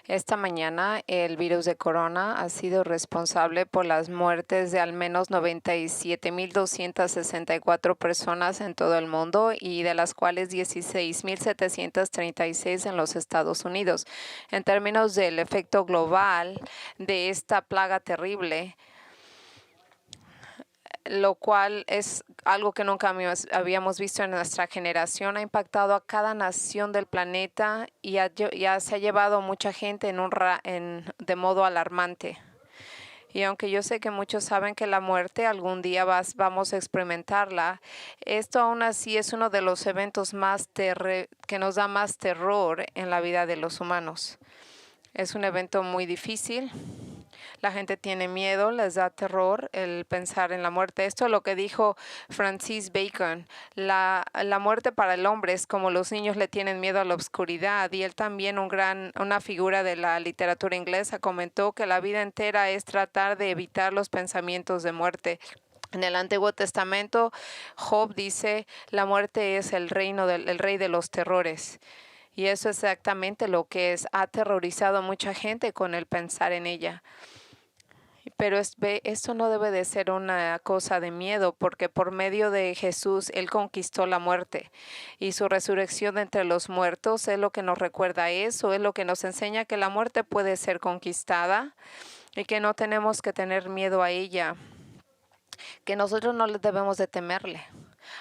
Esta mañana, el virus de corona ha sido responsable por las muertes de al menos 97.264 personas en todo el mundo y de las cuales 16.736 en los Estados Unidos. En términos del efecto global de esta plaga terrible, lo cual es algo que nunca habíamos visto en nuestra generación, ha impactado a cada nación del planeta y ya se ha llevado a mucha gente de modo alarmante. Y aunque yo sé que muchos saben que la muerte algún día vamos a experimentarla, esto aún así es uno de los eventos que nos da más terror en la vida de los humanos. Es un evento muy difícil. La gente tiene miedo, les da terror el pensar en la muerte. Esto es lo que dijo Francis Bacon. La muerte para el hombre es como los niños le tienen miedo a la oscuridad. Y él también, una figura de la literatura inglesa, comentó que la vida entera es tratar de evitar los pensamientos de muerte. En el Antiguo Testamento, Job dice, la muerte es el rey de los terrores. Y eso es exactamente lo que ha aterrorizado a mucha gente con el pensar en ella. Pero esto no debe de ser una cosa de miedo, porque por medio de Jesús, Él conquistó la muerte. Y su resurrección de entre los muertos es lo que nos recuerda eso, es lo que nos enseña que la muerte puede ser conquistada y que no tenemos que tener miedo a ella, que nosotros no le debemos de temerle.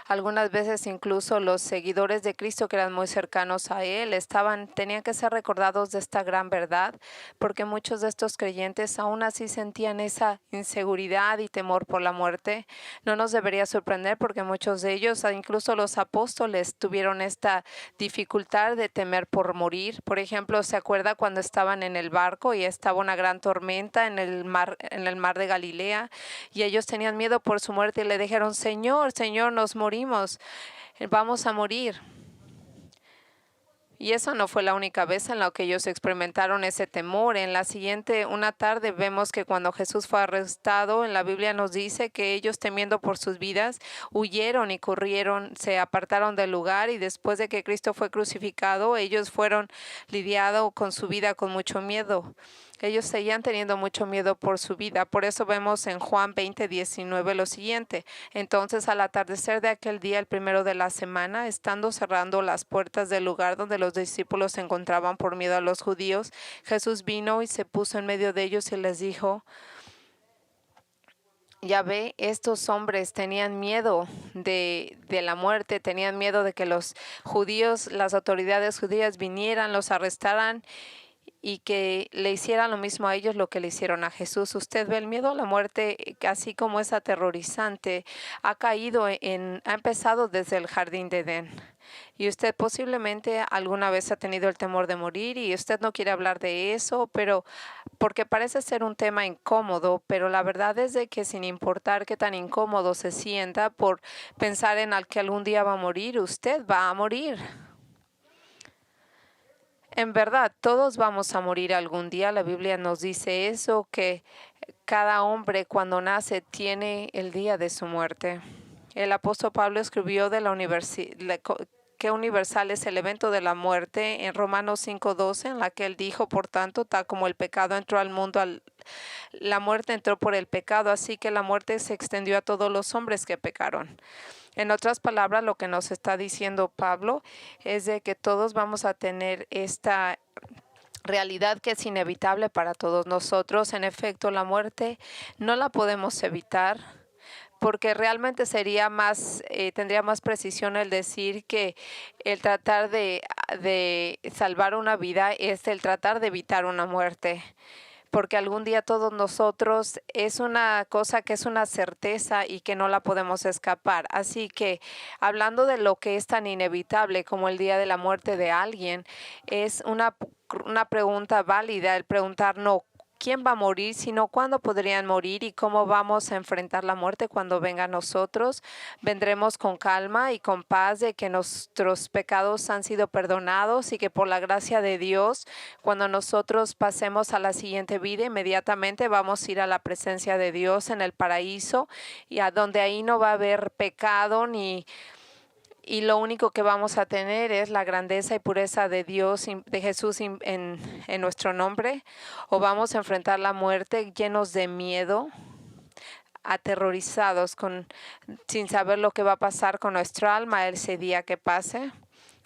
Algunas veces incluso los seguidores de Cristo que eran muy cercanos a Él tenían que ser recordados de esta gran verdad, porque muchos de estos creyentes aún así sentían esa inseguridad y temor por la muerte. No nos debería sorprender porque muchos de ellos, incluso los apóstoles, tuvieron esta dificultad de temer por morir. Por ejemplo, ¿se acuerda cuando estaban en el barco y estaba una gran tormenta en el mar de Galilea? Y ellos tenían miedo por su muerte y le dijeron, Señor, nos morimos, vamos a morir. Y eso no fue la única vez en la que ellos experimentaron ese temor. Una tarde vemos que cuando Jesús fue arrestado, en la Biblia nos dice que ellos, temiendo por sus vidas, huyeron y corrieron, se apartaron del lugar, y después de que Cristo fue crucificado, ellos fueron lidiando con su vida con mucho miedo. Ellos seguían teniendo mucho miedo por su vida. Por eso vemos en Juan 20:19 lo siguiente. Entonces, al atardecer de aquel día, el primero de la semana, estando cerrando las puertas del lugar donde los discípulos se encontraban por miedo a los judíos, Jesús vino y se puso en medio de ellos y les dijo, ya ve, estos hombres tenían miedo de la muerte, tenían miedo de que los judíos, las autoridades judías vinieran, los arrestaran y que le hicieran lo mismo a ellos lo que le hicieron a Jesús. Usted ve, el miedo a la muerte, así como es aterrorizante, ha empezado desde el jardín de Edén. Y usted posiblemente alguna vez ha tenido el temor de morir y usted no quiere hablar de eso, pero porque parece ser un tema incómodo, pero la verdad es de que sin importar qué tan incómodo se sienta por pensar en que algún día va a morir, usted va a morir. En verdad, todos vamos a morir algún día. La Biblia nos dice eso, que cada hombre cuando nace tiene el día de su muerte. El apóstol Pablo escribió qué universal es el evento de la muerte en Romanos 5:12, en la que él dijo, por tanto, tal como el pecado entró al mundo, la muerte entró por el pecado, así que la muerte se extendió a todos los hombres que pecaron. En otras palabras, lo que nos está diciendo Pablo es de que todos vamos a tener esta realidad que es inevitable para todos nosotros. En efecto, la muerte no la podemos evitar, porque realmente tendría más precisión el decir que el tratar de salvar una vida es el tratar de evitar una muerte. Porque algún día todos nosotros es una cosa que es una certeza y que no la podemos escapar. Así que hablando de lo que es tan inevitable como el día de la muerte de alguien, es una pregunta válida el preguntar no quién va a morir, sino cuándo podrían morir y cómo vamos a enfrentar la muerte cuando venga a nosotros. Vendremos con calma y con paz de que nuestros pecados han sido perdonados y que por la gracia de Dios, cuando nosotros pasemos a la siguiente vida, inmediatamente vamos a ir a la presencia de Dios en el paraíso, y a donde ahí no va a haber pecado y lo único que vamos a tener es la grandeza y pureza de Dios, de Jesús en nuestro nombre, o vamos a enfrentar la muerte llenos de miedo, aterrorizados, sin saber lo que va a pasar con nuestra alma ese día que pase,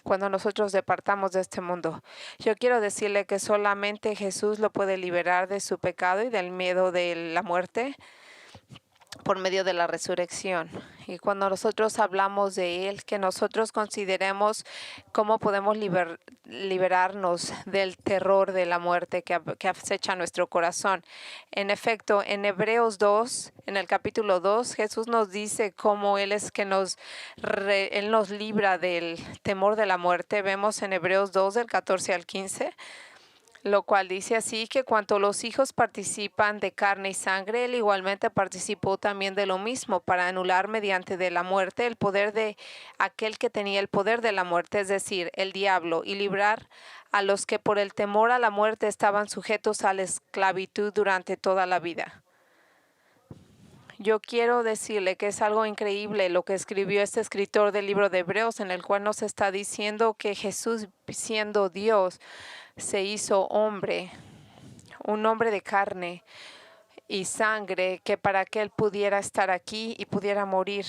cuando nosotros departamos de este mundo. Yo quiero decirle que solamente Jesús lo puede liberar de su pecado y del miedo de la muerte por medio de la resurrección. Y cuando nosotros hablamos de Él, que nosotros consideremos cómo podemos liberarnos del terror de la muerte que acecha nuestro corazón. En efecto, en Hebreos 2, en el capítulo 2, Jesús nos dice cómo Él es que Él nos libra del temor de la muerte. Vemos en Hebreos 2, del 14 al 15. Lo cual dice así que cuanto los hijos participan de carne y sangre, él igualmente participó también de lo mismo para anular mediante de la muerte el poder de aquel que tenía el poder de la muerte, es decir, el diablo, y librar a los que por el temor a la muerte estaban sujetos a la esclavitud durante toda la vida. Yo quiero decirle que es algo increíble lo que escribió este escritor del libro de Hebreos, en el cual nos está diciendo que Jesús, siendo Dios, se hizo hombre, un hombre de carne y sangre, que para que Él pudiera estar aquí y pudiera morir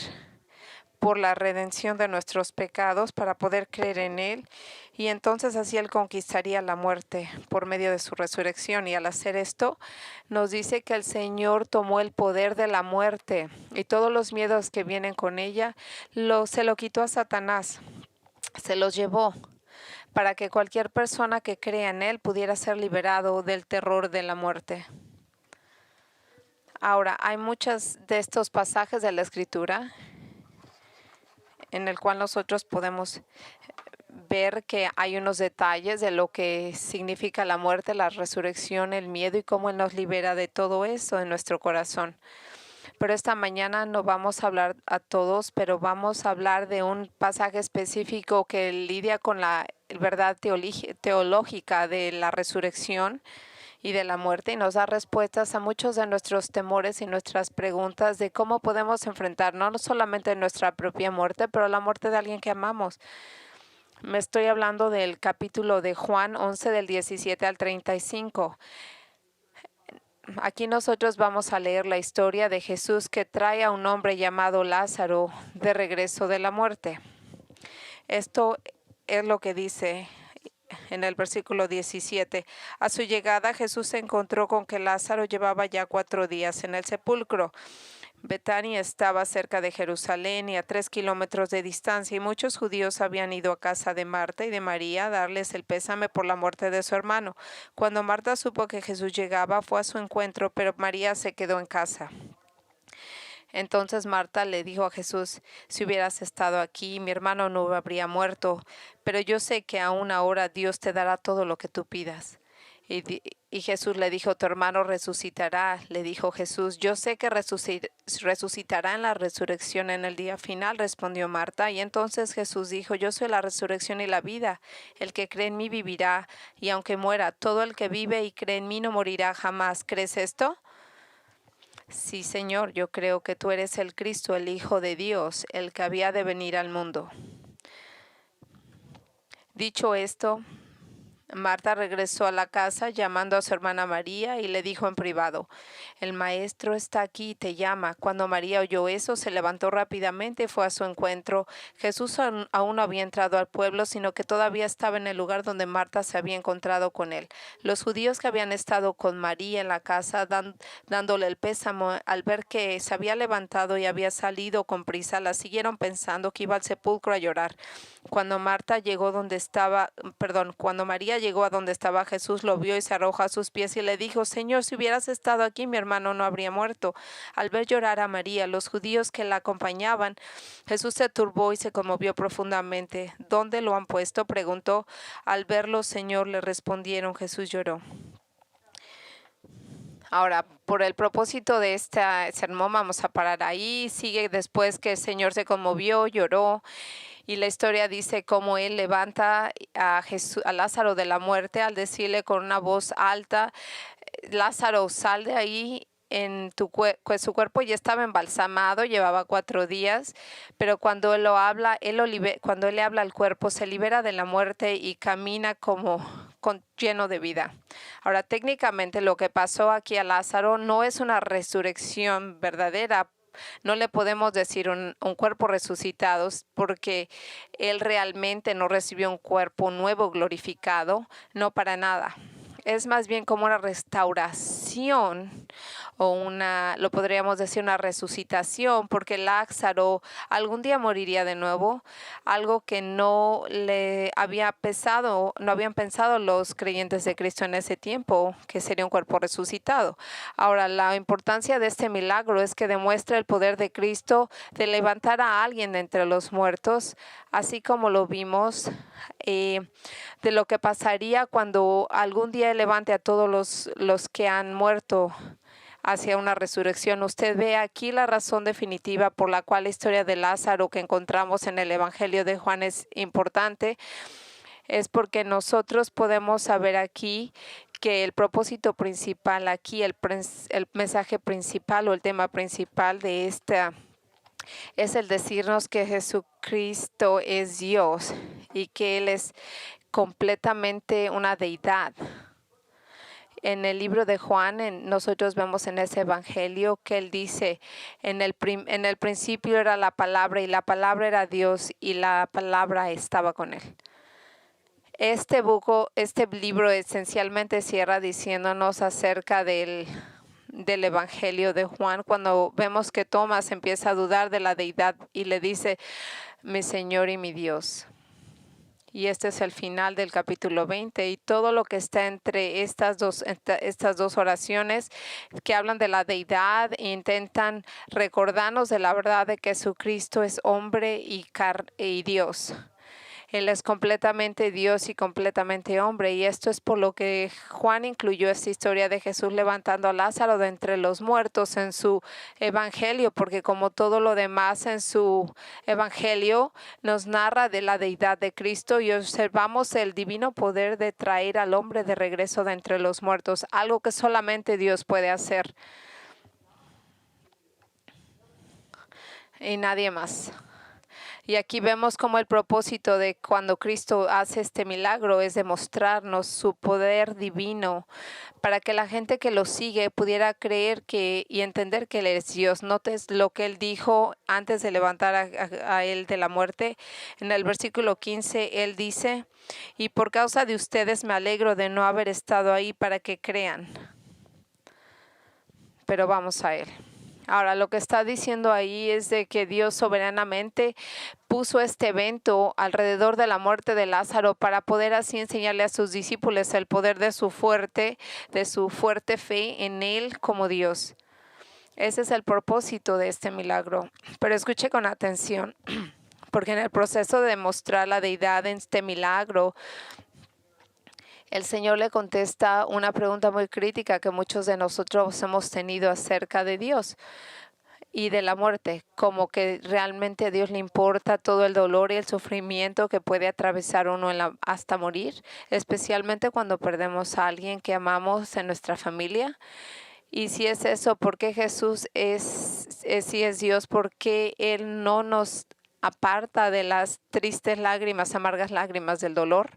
por la redención de nuestros pecados, para poder creer en Él, y entonces así Él conquistaría la muerte por medio de su resurrección. Y al hacer esto, nos dice que el Señor tomó el poder de la muerte y todos los miedos que vienen con ella, se lo quitó a Satanás, se los llevó, para que cualquier persona que crea en Él pudiera ser liberado del terror de la muerte. Ahora, hay muchos de estos pasajes de la Escritura en el cual nosotros podemos ver que hay unos detalles de lo que significa la muerte, la resurrección, el miedo y cómo Él nos libera de todo eso en nuestro corazón. Pero esta mañana no vamos a hablar a todos, pero vamos a hablar de un pasaje específico que lidia con la verdad teológica de la resurrección y de la muerte, y nos da respuestas a muchos de nuestros temores y nuestras preguntas de cómo podemos enfrentarnos no solamente nuestra propia muerte, pero la muerte de alguien que amamos. Me estoy hablando del capítulo de Juan 11 del 17 al 35. Aquí nosotros vamos a leer la historia de Jesús que trae a un hombre llamado Lázaro de regreso de la muerte. Esto es lo que dice en el versículo 17. A su llegada, Jesús se encontró con que Lázaro llevaba ya 4 días en el sepulcro. Betania estaba cerca de Jerusalén y a 3 kilómetros de distancia, y muchos judíos habían ido a casa de Marta y de María a darles el pésame por la muerte de su hermano. Cuando Marta supo que Jesús llegaba, fue a su encuentro, pero María se quedó en casa. Entonces Marta le dijo a Jesús: si hubieras estado aquí, mi hermano no habría muerto, pero yo sé que aún ahora Dios te dará todo lo que tú pidas. Y Jesús le dijo: tu hermano resucitará. Le dijo Jesús: yo sé que resucitará en la resurrección en el día final, respondió Marta. Y entonces Jesús dijo: yo soy la resurrección y la vida. El que cree en mí vivirá, y aunque muera, todo el que vive y cree en mí no morirá jamás. ¿Crees esto? Sí, Señor, yo creo que tú eres el Cristo, el Hijo de Dios, el que había de venir al mundo. Dicho esto, Marta regresó a la casa llamando a su hermana María y le dijo en privado: el maestro está aquí y te llama. Cuando María oyó eso, se levantó rápidamente y fue a su encuentro. Jesús aún no había entrado al pueblo, sino que todavía estaba en el lugar donde Marta se había encontrado con él. Los judíos que habían estado con María en la casa dándole el pésamo, al ver que se había levantado y había salido con prisa, la siguieron pensando que iba al sepulcro a llorar. Cuando María llegó a donde estaba Jesús, lo vio y se arrojó a sus pies y le dijo: Señor, si hubieras estado aquí, mi hermano no habría muerto. Al ver llorar a María, los judíos que la acompañaban, Jesús se turbó y se conmovió profundamente. ¿Dónde lo han puesto?, preguntó. Al verlo, Señor, le respondieron. Jesús lloró. Ahora, por el propósito de este sermón, vamos a parar ahí. Sigue después que el Señor se conmovió, lloró. Y la historia dice cómo Él levanta a Lázaro de la muerte al decirle con una voz alta: Lázaro, sal de ahí. su cuerpo ya estaba embalsamado, llevaba 4 días, pero cuando él lo habla, cuando él le habla al cuerpo, se libera de la muerte y camina como lleno de vida. Ahora, técnicamente lo que pasó aquí a Lázaro no es una resurrección verdadera. No le podemos decir un cuerpo resucitado porque él realmente no recibió un cuerpo nuevo glorificado, no para nada. Es más bien como una restauración o lo podríamos decir una resucitación, porque Lázaro algún día moriría de nuevo, algo que no habían pensado los creyentes de Cristo en ese tiempo, que sería un cuerpo resucitado. Ahora, la importancia de este milagro es que demuestra el poder de Cristo de levantar a alguien de entre los muertos, así como lo vimos de lo que pasaría cuando algún día levante a todos los que han muerto hacia una resurrección. Usted ve aquí la razón definitiva por la cual la historia de Lázaro que encontramos en el Evangelio de Juan es importante. Es porque nosotros podemos saber aquí que el propósito principal aquí, el mensaje principal o el tema principal de esta es el decirnos que Jesucristo es Dios y que Él es completamente una deidad. En el libro de Juan, nosotros vemos en ese evangelio que él dice, en el principio era la palabra y la palabra era Dios y la palabra estaba con él. Este libro esencialmente cierra diciéndonos acerca del evangelio de Juan, cuando vemos que Tomás empieza a dudar de la deidad y le dice, mi Señor y mi Dios. Y este es el final del capítulo 20 y todo lo que está entre estas dos oraciones que hablan de la deidad e intentan recordarnos de la verdad de que Jesucristo es hombre y Dios. Él es completamente Dios y completamente hombre, y esto es por lo que Juan incluyó esta historia de Jesús levantando a Lázaro de entre los muertos en su evangelio, porque como todo lo demás en su evangelio nos narra de la deidad de Cristo y observamos el divino poder de traer al hombre de regreso de entre los muertos, algo que solamente Dios puede hacer y nadie más. Y aquí vemos como el propósito de cuando Cristo hace este milagro es demostrarnos su poder divino para que la gente que lo sigue pudiera creer y entender que Él es Dios. Notes lo que Él dijo antes de levantar a Él de la muerte. En el versículo 15, Él dice, y por causa de ustedes me alegro de no haber estado ahí para que crean. Pero vamos a Él. Ahora, lo que está diciendo ahí es de que Dios soberanamente puso este evento alrededor de la muerte de Lázaro para poder así enseñarle a sus discípulos el poder de su fuerte fe en Él como Dios. Ese es el propósito de este milagro. Pero escuche con atención, porque en el proceso de demostrar la deidad en este milagro, el Señor le contesta una pregunta muy crítica que muchos de nosotros hemos tenido acerca de Dios y de la muerte, como que realmente a Dios le importa todo el dolor y el sufrimiento que puede atravesar uno hasta morir, especialmente cuando perdemos a alguien que amamos en nuestra familia. Y si es eso, ¿por qué Jesús si es Dios? ¿Por qué Él no nos aparta de las tristes lágrimas, amargas lágrimas del dolor?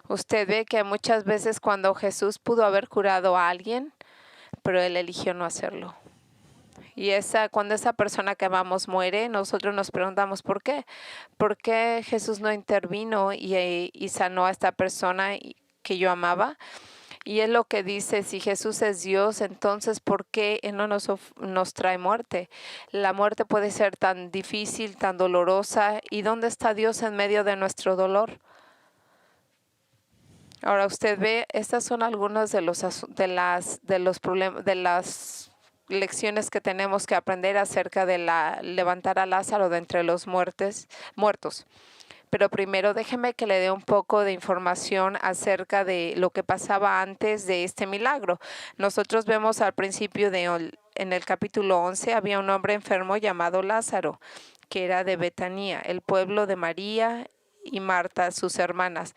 Usted ve que muchas veces cuando Jesús pudo haber curado a alguien, pero Él eligió no hacerlo. Y cuando esa persona que amamos muere, nosotros nos preguntamos ¿por qué? ¿Por qué Jesús no intervino y sanó a esta persona que yo amaba? Y es lo que dice, si Jesús es Dios, entonces ¿por qué Él no nos trae muerte? La muerte puede ser tan difícil, tan dolorosa. ¿Y dónde está Dios en medio de nuestro dolor? Ahora usted ve, estas son algunas de las lecciones que tenemos que aprender acerca de levantar a Lázaro de entre los muertos. Pero primero déjeme que le dé un poco de información acerca de lo que pasaba antes de este milagro. Nosotros vemos al principio en el capítulo 11, había un hombre enfermo llamado Lázaro, que era de Betanía, el pueblo de María y Marta, sus hermanas.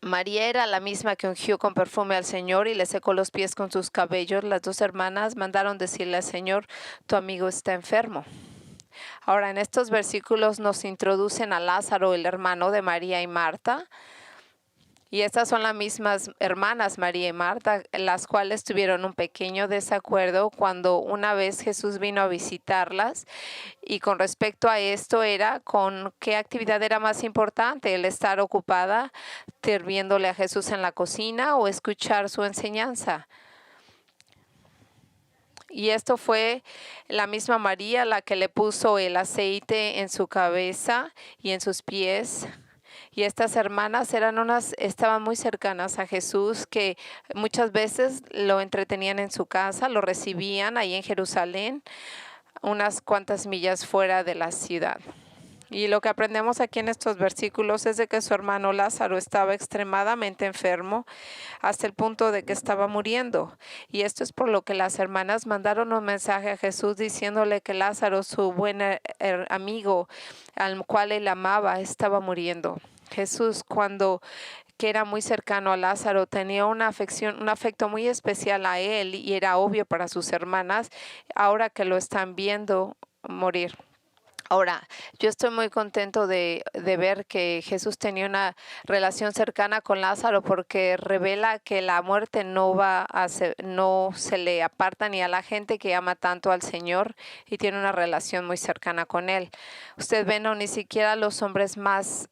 María era la misma que ungió con perfume al Señor y le secó los pies con sus cabellos. Las dos hermanas mandaron decirle al Señor: tu amigo está enfermo. Ahora, en estos versículos nos introducen a Lázaro, el hermano de María y Marta. Y estas son las mismas hermanas, María y Marta, las cuales tuvieron un pequeño desacuerdo cuando una vez Jesús vino a visitarlas. Y con respecto a esto era con qué actividad era más importante, el estar ocupada sirviéndole a Jesús en la cocina o escuchar su enseñanza. Y esto fue la misma María la que le puso el aceite en su cabeza y en sus pies. Y estas hermanas estaban muy cercanas a Jesús, que muchas veces lo entretenían en su casa, lo recibían ahí en Jerusalén, unas cuantas millas fuera de la ciudad. Y lo que aprendemos aquí en estos versículos es de que su hermano Lázaro estaba extremadamente enfermo hasta el punto de que estaba muriendo. Y esto es por lo que las hermanas mandaron un mensaje a Jesús diciéndole que Lázaro, su buen amigo, al cual él amaba, estaba muriendo. Jesús, que era muy cercano a Lázaro, tenía una afección, un afecto muy especial a él y era obvio para sus hermanas ahora que lo están viendo morir. Ahora, yo estoy muy contento de ver que Jesús tenía una relación cercana con Lázaro porque revela que la muerte no se le aparta ni a la gente que ama tanto al Señor y tiene una relación muy cercana con Él. Usted ve, no, ni siquiera los hombres más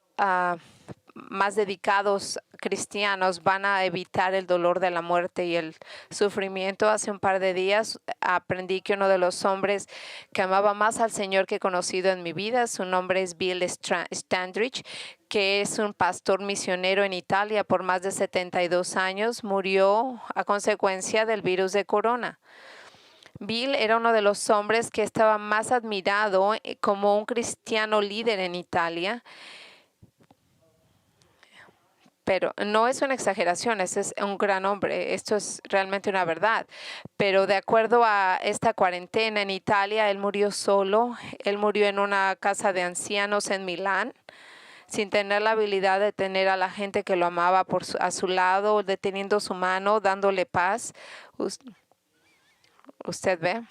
dedicados cristianos van a evitar el dolor de la muerte y el sufrimiento. Hace un par de días aprendí que uno de los hombres que amaba más al Señor que he conocido en mi vida, su nombre es Bill Standridge, que es un pastor misionero en Italia por más de 72 años, murió a consecuencia del virus de corona. Bill era uno de los hombres que estaba más admirado como un cristiano líder en Italia. Pero no es una exageración, ese es un gran hombre, esto es realmente una verdad. Pero de acuerdo a esta cuarentena en Italia, él murió solo, él murió en una casa de ancianos en Milán, sin tener la habilidad de tener a la gente que lo amaba a su lado, deteniendo su mano, dándole paz. ¿Usted ve?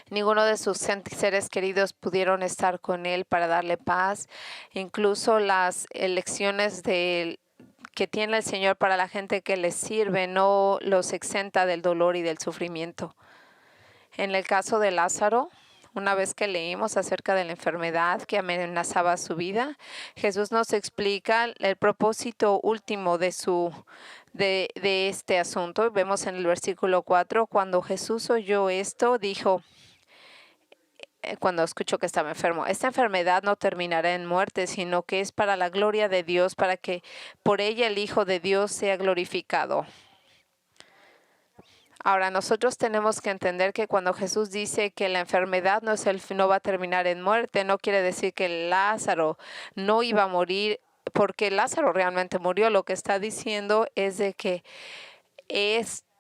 Ninguno de sus seres queridos pudieron estar con él para darle paz. Incluso las elecciones que tiene el Señor para la gente que le sirve no los exenta del dolor y del sufrimiento. En el caso de Lázaro, una vez que leímos acerca de la enfermedad que amenazaba su vida, Jesús nos explica el propósito último de este asunto. Vemos en el versículo 4, cuando Jesús oyó esto, dijo, cuando escuchó que estaba enfermo: esta enfermedad no terminará en muerte, sino que es para la gloria de Dios, para que por ella el Hijo de Dios sea glorificado. Ahora, nosotros tenemos que entender que cuando Jesús dice que la enfermedad no va a terminar en muerte, no quiere decir que Lázaro no iba a morir, porque Lázaro realmente murió. Lo que está diciendo es de que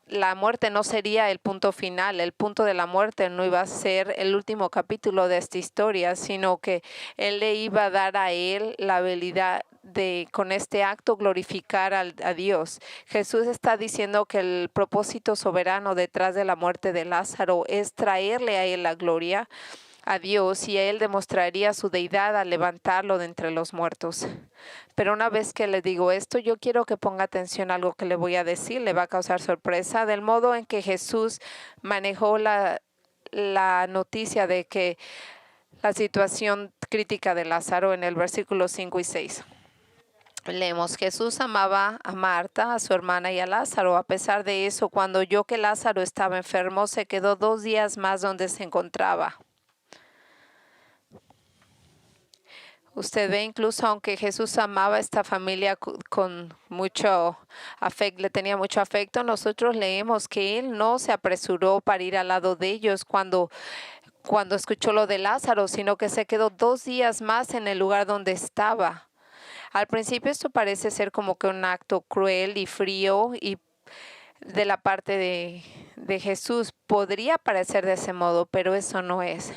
la muerte no sería el punto final, el punto de la muerte no iba a ser el último capítulo de esta historia, sino que Él le iba a dar a él la habilidad de, con este acto, glorificar a Dios. Jesús está diciendo que el propósito soberano detrás de la muerte de Lázaro es traerle a él la gloria a Dios, y él demostraría su deidad al levantarlo de entre los muertos. Pero una vez que le digo esto, yo quiero que ponga atención a algo que le voy a decir, le va a causar sorpresa, del modo en que Jesús manejó la noticia de que la situación crítica de Lázaro en el versículo 5 y 6. Leemos: Jesús amaba a Marta, a su hermana y a Lázaro. A pesar de eso, cuando oyó que Lázaro estaba enfermo, se quedó 2 días más donde se encontraba. Usted ve, incluso aunque Jesús amaba a esta familia con mucho afecto, le tenía mucho afecto, nosotros leemos que Él no se apresuró para ir al lado de ellos cuando escuchó lo de Lázaro, sino que se quedó 2 días más en el lugar donde estaba. Al principio esto parece ser como que un acto cruel y frío, de la parte de Jesús. Podría parecer de ese modo, pero eso no es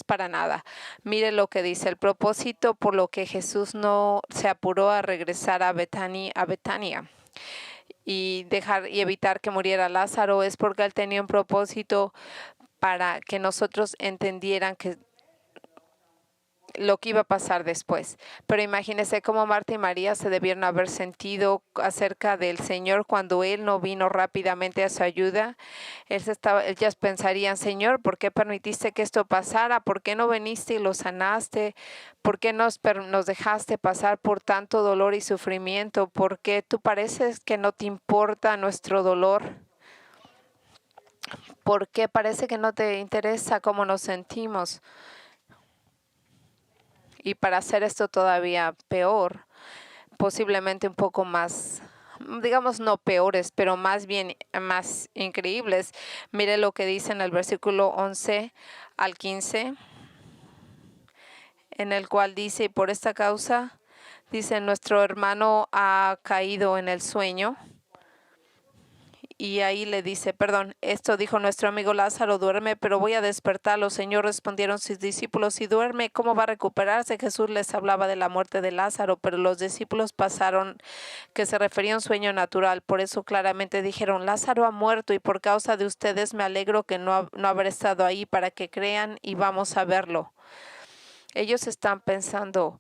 para nada. Mire lo que dice: el propósito por lo que Jesús no se apuró a regresar a Betania y dejar y evitar que muriera Lázaro es porque él tenía un propósito para que nosotros entendieran que lo que iba a pasar después. Pero imagínense cómo Marta y María se debieron haber sentido acerca del Señor cuando Él no vino rápidamente a su ayuda. Ellas pensarían: Señor, ¿por qué permitiste que esto pasara? ¿Por qué no viniste y lo sanaste? ¿Por qué nos dejaste pasar por tanto dolor y sufrimiento? ¿Por qué tú pareces que no te importa nuestro dolor? ¿Por qué parece que no te interesa cómo nos sentimos? Y para hacer esto todavía peor, posiblemente un poco más, digamos, no peores, pero más bien más increíbles. Mire lo que dice en el versículo 11 al 15, en el cual dice: y por esta causa, dice, nuestro hermano ha caído en el sueño. Y ahí le dice: perdón, esto dijo nuestro amigo Lázaro, duerme, pero voy a despertarlo. Señor, respondieron sus discípulos: si duerme, ¿cómo va a recuperarse? Jesús les hablaba de la muerte de Lázaro, pero los discípulos pasaron que se refería a un sueño natural. Por eso claramente dijeron: Lázaro ha muerto, y por causa de ustedes me alegro que no haber estado ahí, para que crean y vamos a verlo. Ellos están pensando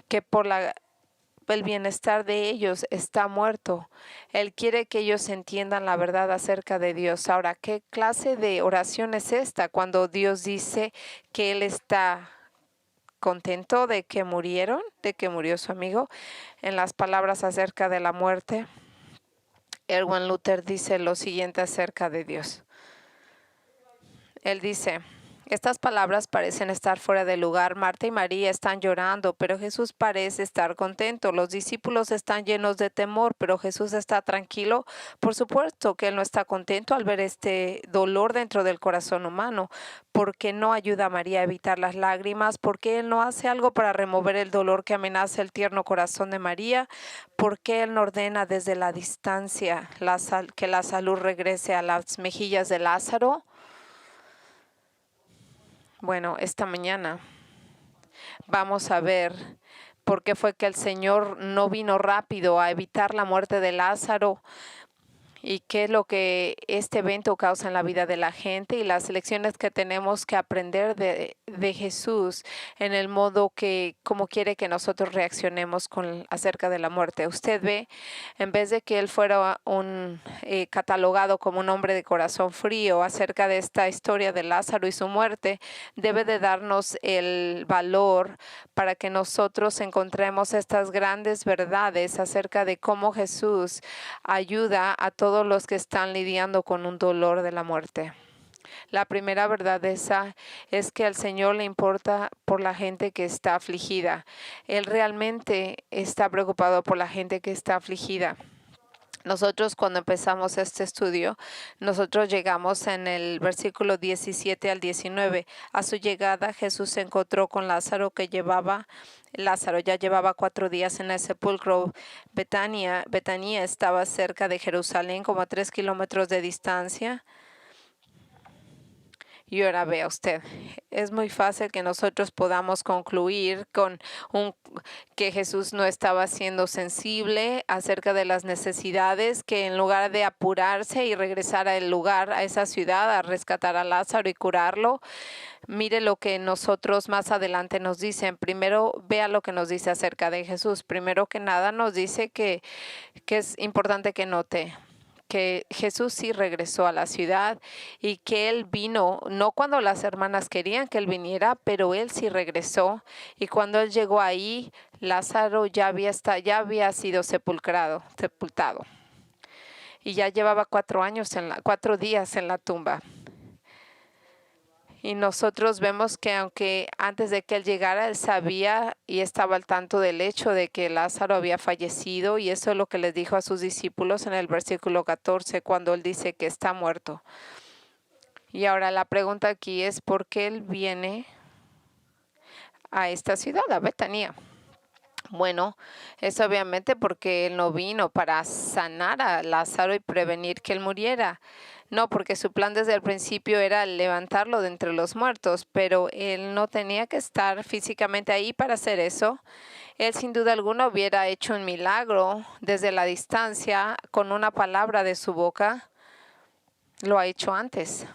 que por el bienestar de ellos está muerto. Él quiere que ellos entiendan la verdad acerca de Dios. Ahora, ¿qué clase de oración es esta cuando Dios dice que Él está contento de que murieron, de que murió su amigo? En las palabras acerca de la muerte, Erwin Luther dice lo siguiente acerca de Dios. Él dice: estas palabras parecen estar fuera de lugar. Marta y María están llorando, pero Jesús parece estar contento. Los discípulos están llenos de temor, pero Jesús está tranquilo. Por supuesto que Él no está contento al ver este dolor dentro del corazón humano. ¿Por qué no ayuda a María a evitar las lágrimas? ¿Por qué Él no hace algo para remover el dolor que amenaza el tierno corazón de María? ¿Por qué Él no ordena desde la distancia que la salud regrese a las mejillas de Lázaro? Bueno, esta mañana vamos a ver por qué fue que el Señor no vino rápido a evitar la muerte de Lázaro, y qué es lo que este evento causa en la vida de la gente, y las lecciones que tenemos que aprender de Jesús en el modo que, como quiere que nosotros reaccionemos acerca de la muerte. Usted ve, en vez de que él fuera catalogado como un hombre de corazón frío acerca de esta historia de Lázaro y su muerte, debe de darnos el valor para que nosotros encontremos estas grandes verdades acerca de cómo Jesús ayuda a todos los que están lidiando con un dolor de la muerte. La primera verdad esa es que al Señor le importa por la gente que está afligida. Él realmente está preocupado por la gente que está afligida. Nosotros, cuando empezamos este estudio, nosotros llegamos en el versículo 17 al 19. A su llegada, Jesús se encontró con Lázaro Lázaro ya llevaba 4 días en el sepulcro. Betania estaba cerca de Jerusalén, como a 3 kilómetros de distancia. Y ahora vea usted, es muy fácil que nosotros podamos concluir que Jesús no estaba siendo sensible acerca de las necesidades, que en lugar de apurarse y regresar al lugar, a esa ciudad, a rescatar a Lázaro y curarlo. Mire lo que nosotros más adelante nos dicen. Primero, vea lo que nos dice acerca de Jesús. Primero que nada, nos dice que es importante que note que Jesús sí regresó a la ciudad, y que Él vino, no cuando las hermanas querían que Él viniera, pero Él sí regresó. Y cuando Él llegó ahí, Lázaro ya había sido sepultado. Y ya llevaba 4 días en la tumba. Y nosotros vemos que aunque antes de que Él llegara, Él sabía y estaba al tanto del hecho de que Lázaro había fallecido, y eso es lo que les dijo a sus discípulos en el versículo 14, cuando Él dice que está muerto. Y ahora la pregunta aquí es: ¿por qué Él viene a esta ciudad, a Betania? Bueno, es obviamente porque Él no vino para sanar a Lázaro y prevenir que él muriera. No, porque su plan desde el principio era levantarlo de entre los muertos, pero Él no tenía que estar físicamente ahí para hacer eso. Él sin duda alguna hubiera hecho un milagro desde la distancia con una palabra de su boca. Lo ha hecho antes.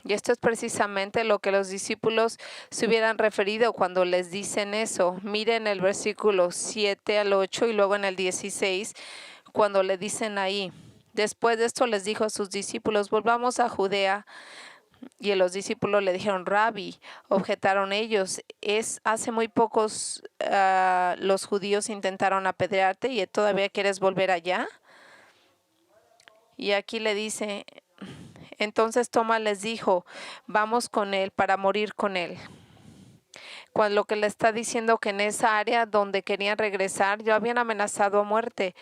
Y esto es precisamente lo que los discípulos se hubieran referido cuando les dicen eso. Miren el versículo 7 al 8 y luego en el 16, cuando le dicen ahí. Después de esto les dijo a sus discípulos, volvamos a Judea. Y los discípulos le dijeron, Rabbi, objetaron ellos, hace muy pocos los judíos intentaron apedrearte y todavía quieres volver allá. Y aquí le dice, entonces Tomás les dijo, vamos con él para morir con él. Cuando lo que le está diciendo que en esa área donde querían regresar, ya habían amenazado a muerte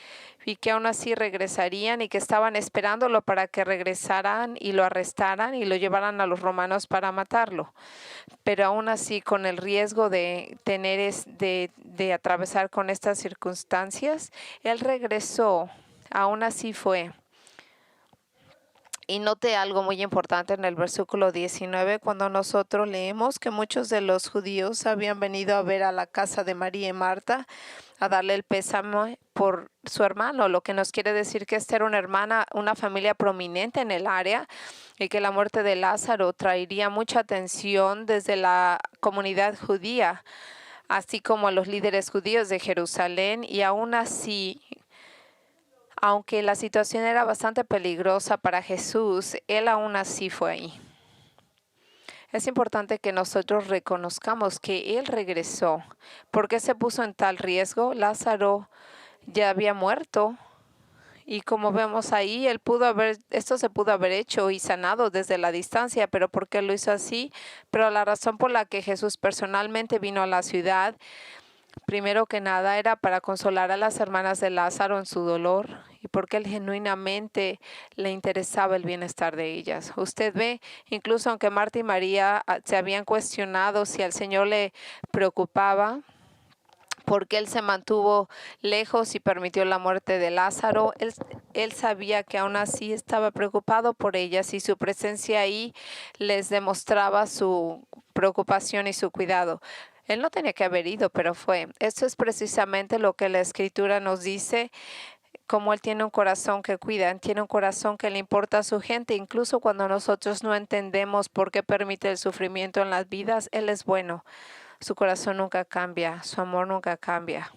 y que aún así regresarían y que estaban esperándolo para que regresaran y lo arrestaran y lo llevaran a los romanos para matarlo. Pero aún así, con el riesgo de tener de atravesar con estas circunstancias, él regresó, aún así fue. Y note algo muy importante en el versículo 19, cuando nosotros leemos que muchos de los judíos habían venido a ver a la casa de María y Marta a darle el pésame por su hermano, lo que nos quiere decir que esta era una familia prominente en el área y que la muerte de Lázaro traería mucha atención desde la comunidad judía, así como a los líderes judíos de Jerusalén, y aún así, aunque la situación era bastante peligrosa para Jesús, Él aún así fue ahí. Es importante que nosotros reconozcamos que Él regresó. ¿Por qué se puso en tal riesgo? Lázaro ya había muerto. Y como vemos ahí, esto se pudo haber hecho y sanado desde la distancia, pero ¿por qué lo hizo así? Pero la razón por la que Jesús personalmente vino a la ciudad, primero que nada, era para consolar a las hermanas de Lázaro en su dolor y porque Él genuinamente le interesaba el bienestar de ellas. Usted ve, incluso aunque Marta y María se habían cuestionado si al Señor le preocupaba, porque Él se mantuvo lejos y permitió la muerte de Lázaro, él sabía que aún así estaba preocupado por ellas y su presencia ahí les demostraba su preocupación y su cuidado. Él no tenía que haber ido, pero fue. Esto es precisamente lo que la Escritura nos dice, como Él tiene un corazón que cuida, tiene un corazón que le importa a su gente, incluso cuando nosotros no entendemos por qué permite el sufrimiento en las vidas, Él es bueno. Su corazón nunca cambia, su amor nunca cambia.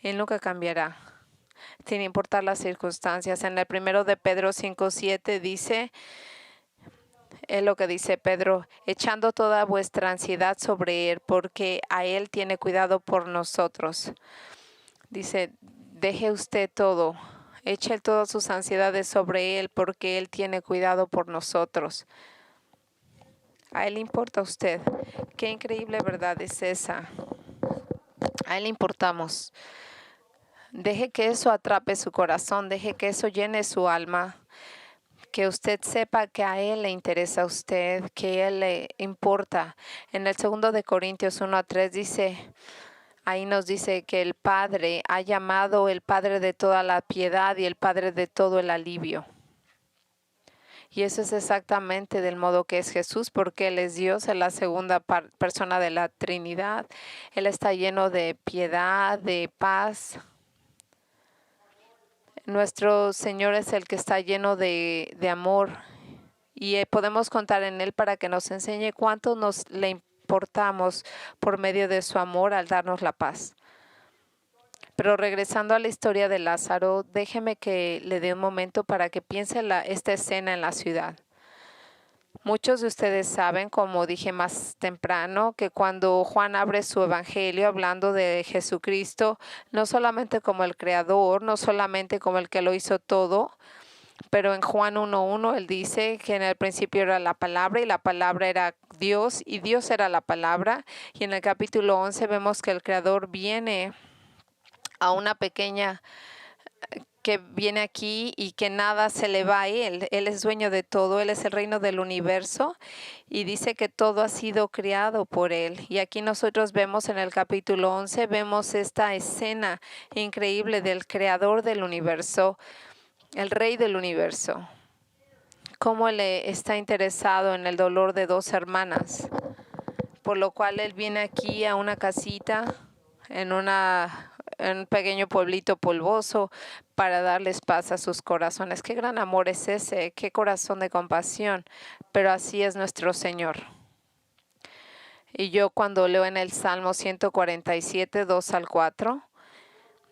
Él nunca cambiará, sin importar las circunstancias. En el primero de Pedro 5:7 dice, es lo que dice Pedro, echando toda vuestra ansiedad sobre Él, porque a Él tiene cuidado por nosotros. Dice, deje usted todo, eche todas sus ansiedades sobre Él, porque Él tiene cuidado por nosotros. A Él le importa a usted. Qué increíble verdad es esa. A Él le importamos. Deje que eso atrape su corazón, deje que eso llene su alma, que usted sepa que a Él le interesa a usted, que a Él le importa. En el 2 de Corintios 1:3 dice, ahí nos dice que el Padre ha llamado el Padre de toda la piedad y el Padre de todo el alivio. Y eso es exactamente del modo que es Jesús, porque Él es Dios, es la segunda persona de la Trinidad. Él está lleno de piedad, de paz. Nuestro Señor es el que está lleno de amor y podemos contar en Él para que nos enseñe cuánto nos le importamos por medio de su amor al darnos la paz. Pero regresando a la historia de Lázaro, déjeme que le dé un momento para que piense esta escena en la ciudad. Muchos de ustedes saben, como dije más temprano, que cuando Juan abre su evangelio hablando de Jesucristo, no solamente como el creador, no solamente como el que lo hizo todo, pero en Juan 1:1 él dice que en el principio era la palabra y la palabra era Dios y Dios era la palabra. Y en el capítulo 11 vemos que el creador viene a una pequeña que viene aquí y que nada se le va a Él. Él es dueño de todo, Él es el reino del universo y dice que todo ha sido creado por Él. Y aquí nosotros vemos en el capítulo 11, vemos esta escena increíble del creador del universo, el rey del universo. Cómo Él está interesado en el dolor de dos hermanas, por lo cual Él viene aquí a una casita en un pequeño pueblito polvoso para darles paz a sus corazones. Qué gran amor es ese, qué corazón de compasión, pero así es nuestro Señor. Y yo cuando leo en el Salmo 147, 2 al 4,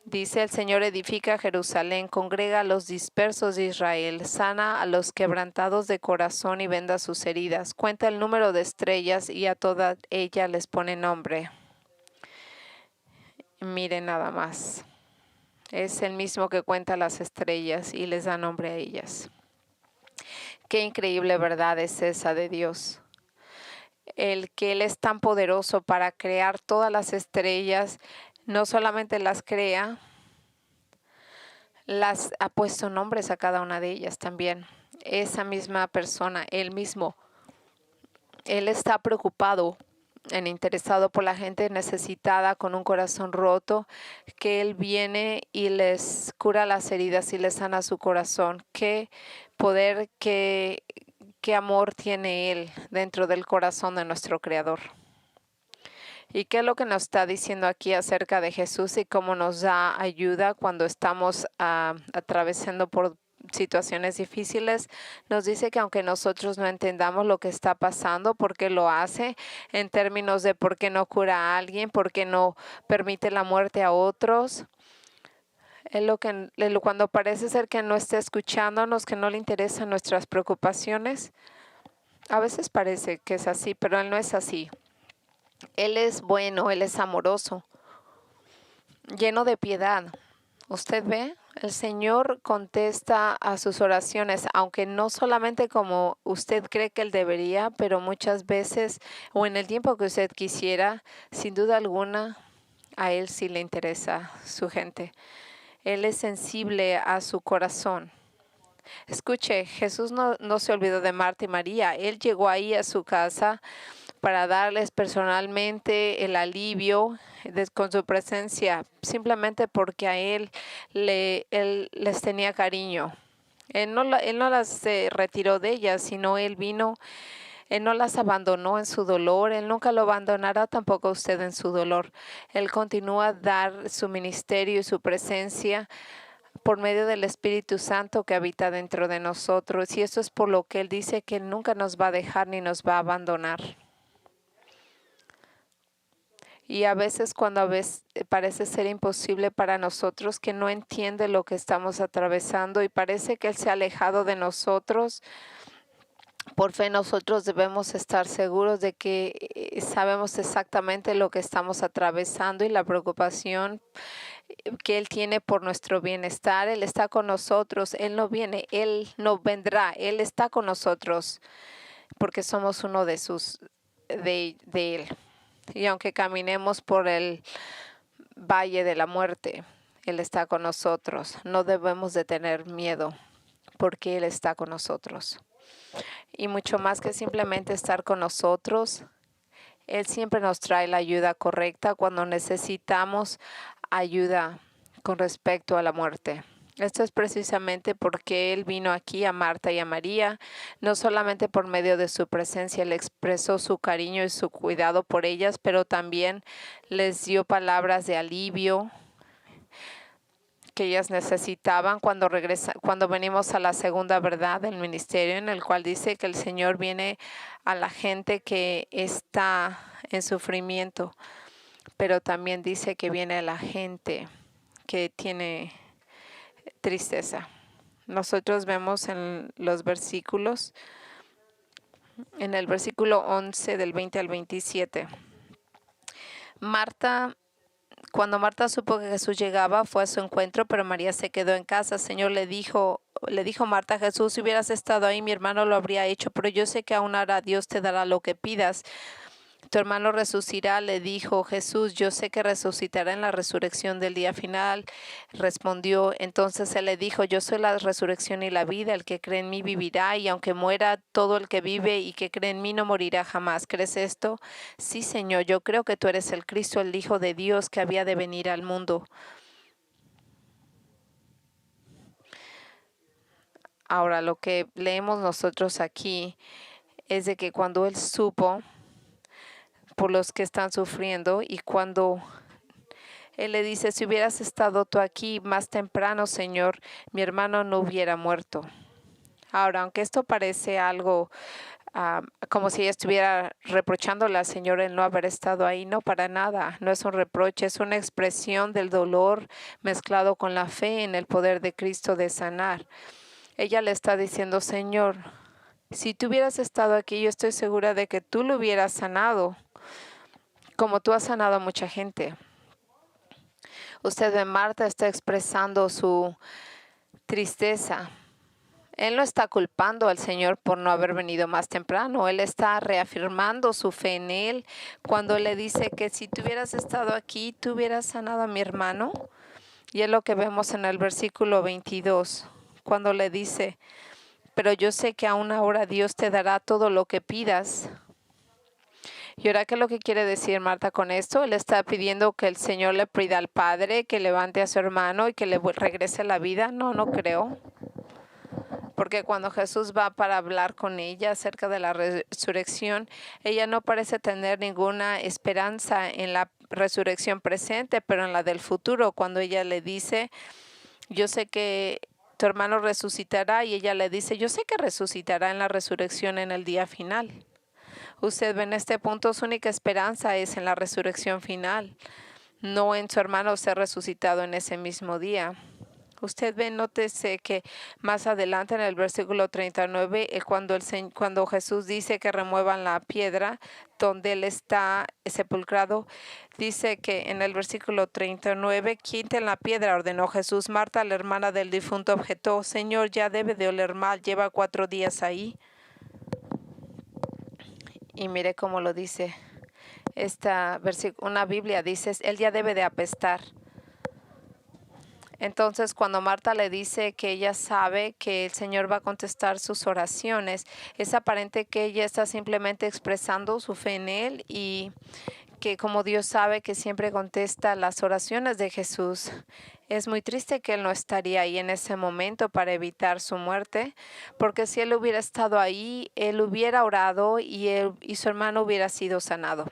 dice: el Señor edifica Jerusalén, congrega a los dispersos de Israel, sana a los quebrantados de corazón y venda sus heridas, cuenta el número de estrellas y a toda ella les pone nombre. Miren nada más. Es el mismo que cuenta las estrellas y les da nombre a ellas. Qué increíble verdad es esa de Dios. El que Él es tan poderoso para crear todas las estrellas, no solamente las crea, las ha puesto nombres a cada una de ellas también. Esa misma persona, Él mismo, Él está preocupado interesado por la gente necesitada con un corazón roto, que Él viene y les cura las heridas y les sana su corazón. Qué poder, qué amor tiene Él dentro del corazón de nuestro Creador. ¿Y qué es lo que nos está diciendo aquí acerca de Jesús y cómo nos da ayuda cuando estamos atravesando por situaciones difíciles? Nos dice que aunque nosotros no entendamos lo que está pasando, por qué lo hace, en términos de por qué no cura a alguien, por qué no permite la muerte a otros, cuando parece ser que no está escuchándonos, que no le interesan nuestras preocupaciones, a veces parece que es así, pero Él no es así. Él es bueno, Él es amoroso, lleno de piedad. ¿Usted ve? El Señor contesta a sus oraciones, aunque no solamente como usted cree que Él debería, pero muchas veces o en el tiempo que usted quisiera, sin duda alguna, a Él sí le interesa su gente. Él es sensible a su corazón. Escuche, Jesús no se olvidó de Marta y María. Él llegó ahí a su casa para darles personalmente el alivio con su presencia, simplemente porque a Él les tenía cariño. Él no las retiró de ellas, sino Él vino, Él no las abandonó en su dolor, Él nunca lo abandonará tampoco a usted en su dolor. Él continúa a dar su ministerio y su presencia por medio del Espíritu Santo que habita dentro de nosotros, y eso es por lo que Él dice que Él nunca nos va a dejar ni nos va a abandonar. Y a veces parece ser imposible para nosotros, que no entiende lo que estamos atravesando y parece que Él se ha alejado de nosotros, por fe nosotros debemos estar seguros de que sabemos exactamente lo que estamos atravesando y la preocupación que Él tiene por nuestro bienestar. Él está con nosotros, Él no viene, Él no vendrá, Él está con nosotros porque somos uno de Él. Y aunque caminemos por el valle de la muerte, Él está con nosotros. No debemos de tener miedo porque Él está con nosotros. Y mucho más que simplemente estar con nosotros, Él siempre nos trae la ayuda correcta cuando necesitamos ayuda con respecto a la muerte. Esto es precisamente porque Él vino aquí a Marta y a María, no solamente por medio de su presencia, Él expresó su cariño y su cuidado por ellas, pero también les dio palabras de alivio que ellas necesitaban cuando venimos a la segunda verdad del ministerio, en el cual dice que el Señor viene a la gente que está en sufrimiento, pero también dice que viene a la gente que tiene tristeza. Nosotros vemos en los versículos, en el versículo 11 del 20 al 27. Cuando Marta supo que Jesús llegaba, fue a su encuentro, pero María se quedó en casa. El Señor le dijo Marta a Jesús: si hubieras estado ahí, mi hermano lo habría hecho, pero yo sé que aún ahora Dios te dará lo que pidas. Tu hermano resucitará, le dijo Jesús, yo sé que resucitará en la resurrección del día final. Respondió, entonces él le dijo, yo soy la resurrección y la vida, el que cree en mí vivirá, y aunque muera, todo el que vive y que cree en mí no morirá jamás. ¿Crees esto? Sí, Señor, yo creo que tú eres el Cristo, el Hijo de Dios que había de venir al mundo. Ahora, lo que leemos nosotros aquí es de que cuando él supo por los que están sufriendo y cuando él le dice, si hubieras estado tú aquí más temprano, Señor, mi hermano no hubiera muerto. Ahora, aunque esto parece algo como si ella estuviera reprochándole al Señor el no haber estado ahí, no, para nada, no es un reproche, es una expresión del dolor mezclado con la fe en el poder de Cristo de sanar. Ella le está diciendo, Señor, si tú hubieras estado aquí, yo estoy segura de que tú lo hubieras sanado, como tú has sanado a mucha gente. Usted ve, Marta está expresando su tristeza. Él no está culpando al Señor por no haber venido más temprano. Él está reafirmando su fe en Él cuando le dice que si tú hubieras estado aquí, tú hubieras sanado a mi hermano. Y es lo que vemos en el versículo 22, cuando le dice, pero yo sé que aún ahora Dios te dará todo lo que pidas. ¿Y ahora qué es lo que quiere decir Marta con esto? Él está pidiendo que el Señor le pida al Padre, que levante a su hermano y que le regrese la vida. No, no creo. Porque cuando Jesús va para hablar con ella acerca de la resurrección, ella no parece tener ninguna esperanza en la resurrección presente, pero en la del futuro, cuando ella le dice, yo sé que tu hermano resucitará, y ella le dice, yo sé que resucitará en la resurrección en el día final. Usted ve en este punto, su única esperanza es en la resurrección final, no en su hermano ser resucitado en ese mismo día. Usted ve, nótese que más adelante en el versículo 39, cuando Jesús dice que remuevan la piedra donde él está sepulcrado, dice que en el versículo 39, quiten la piedra, ordenó Jesús. Marta, la hermana del difunto, objetó, Señor, ya debe de oler mal, lleva 4 días ahí. Y mire cómo lo dice. Una Biblia dice, él ya debe de apestar. Entonces, cuando Marta le dice que ella sabe que el Señor va a contestar sus oraciones, es aparente que ella está simplemente expresando su fe en Él y que como Dios sabe que siempre contesta las oraciones de Jesús, es muy triste que Él no estaría ahí en ese momento para evitar su muerte, porque si Él hubiera estado ahí, Él hubiera orado y su hermano hubiera sido sanado.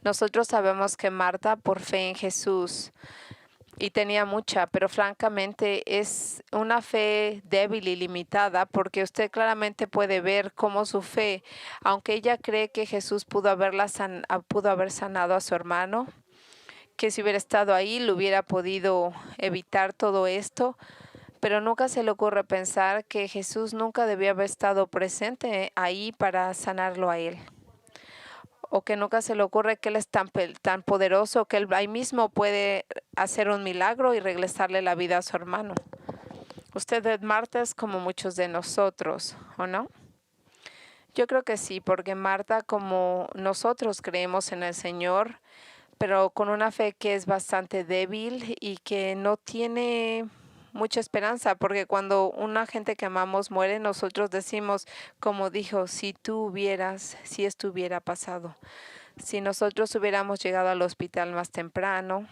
Nosotros sabemos que Marta, por fe en Jesús, y tenía mucha, pero francamente es una fe débil y limitada, porque usted claramente puede ver cómo su fe, aunque ella cree que Jesús pudo haber sanado a su hermano, que si hubiera estado ahí lo hubiera podido evitar todo esto, pero nunca se le ocurre pensar que Jesús nunca debió haber estado presente ahí para sanarlo a él. O que nunca se le ocurre que Él es tan poderoso que Él ahí mismo puede hacer un milagro y regresarle la vida a su hermano. Usted, Marta, es como muchos de nosotros, ¿o no? Yo creo que sí, porque Marta, como nosotros, creemos en el Señor, pero con una fe que es bastante débil y que no tiene mucha esperanza, porque cuando una gente que amamos muere, nosotros decimos, como dijo, si esto hubiera pasado, si nosotros hubiéramos llegado al hospital más temprano,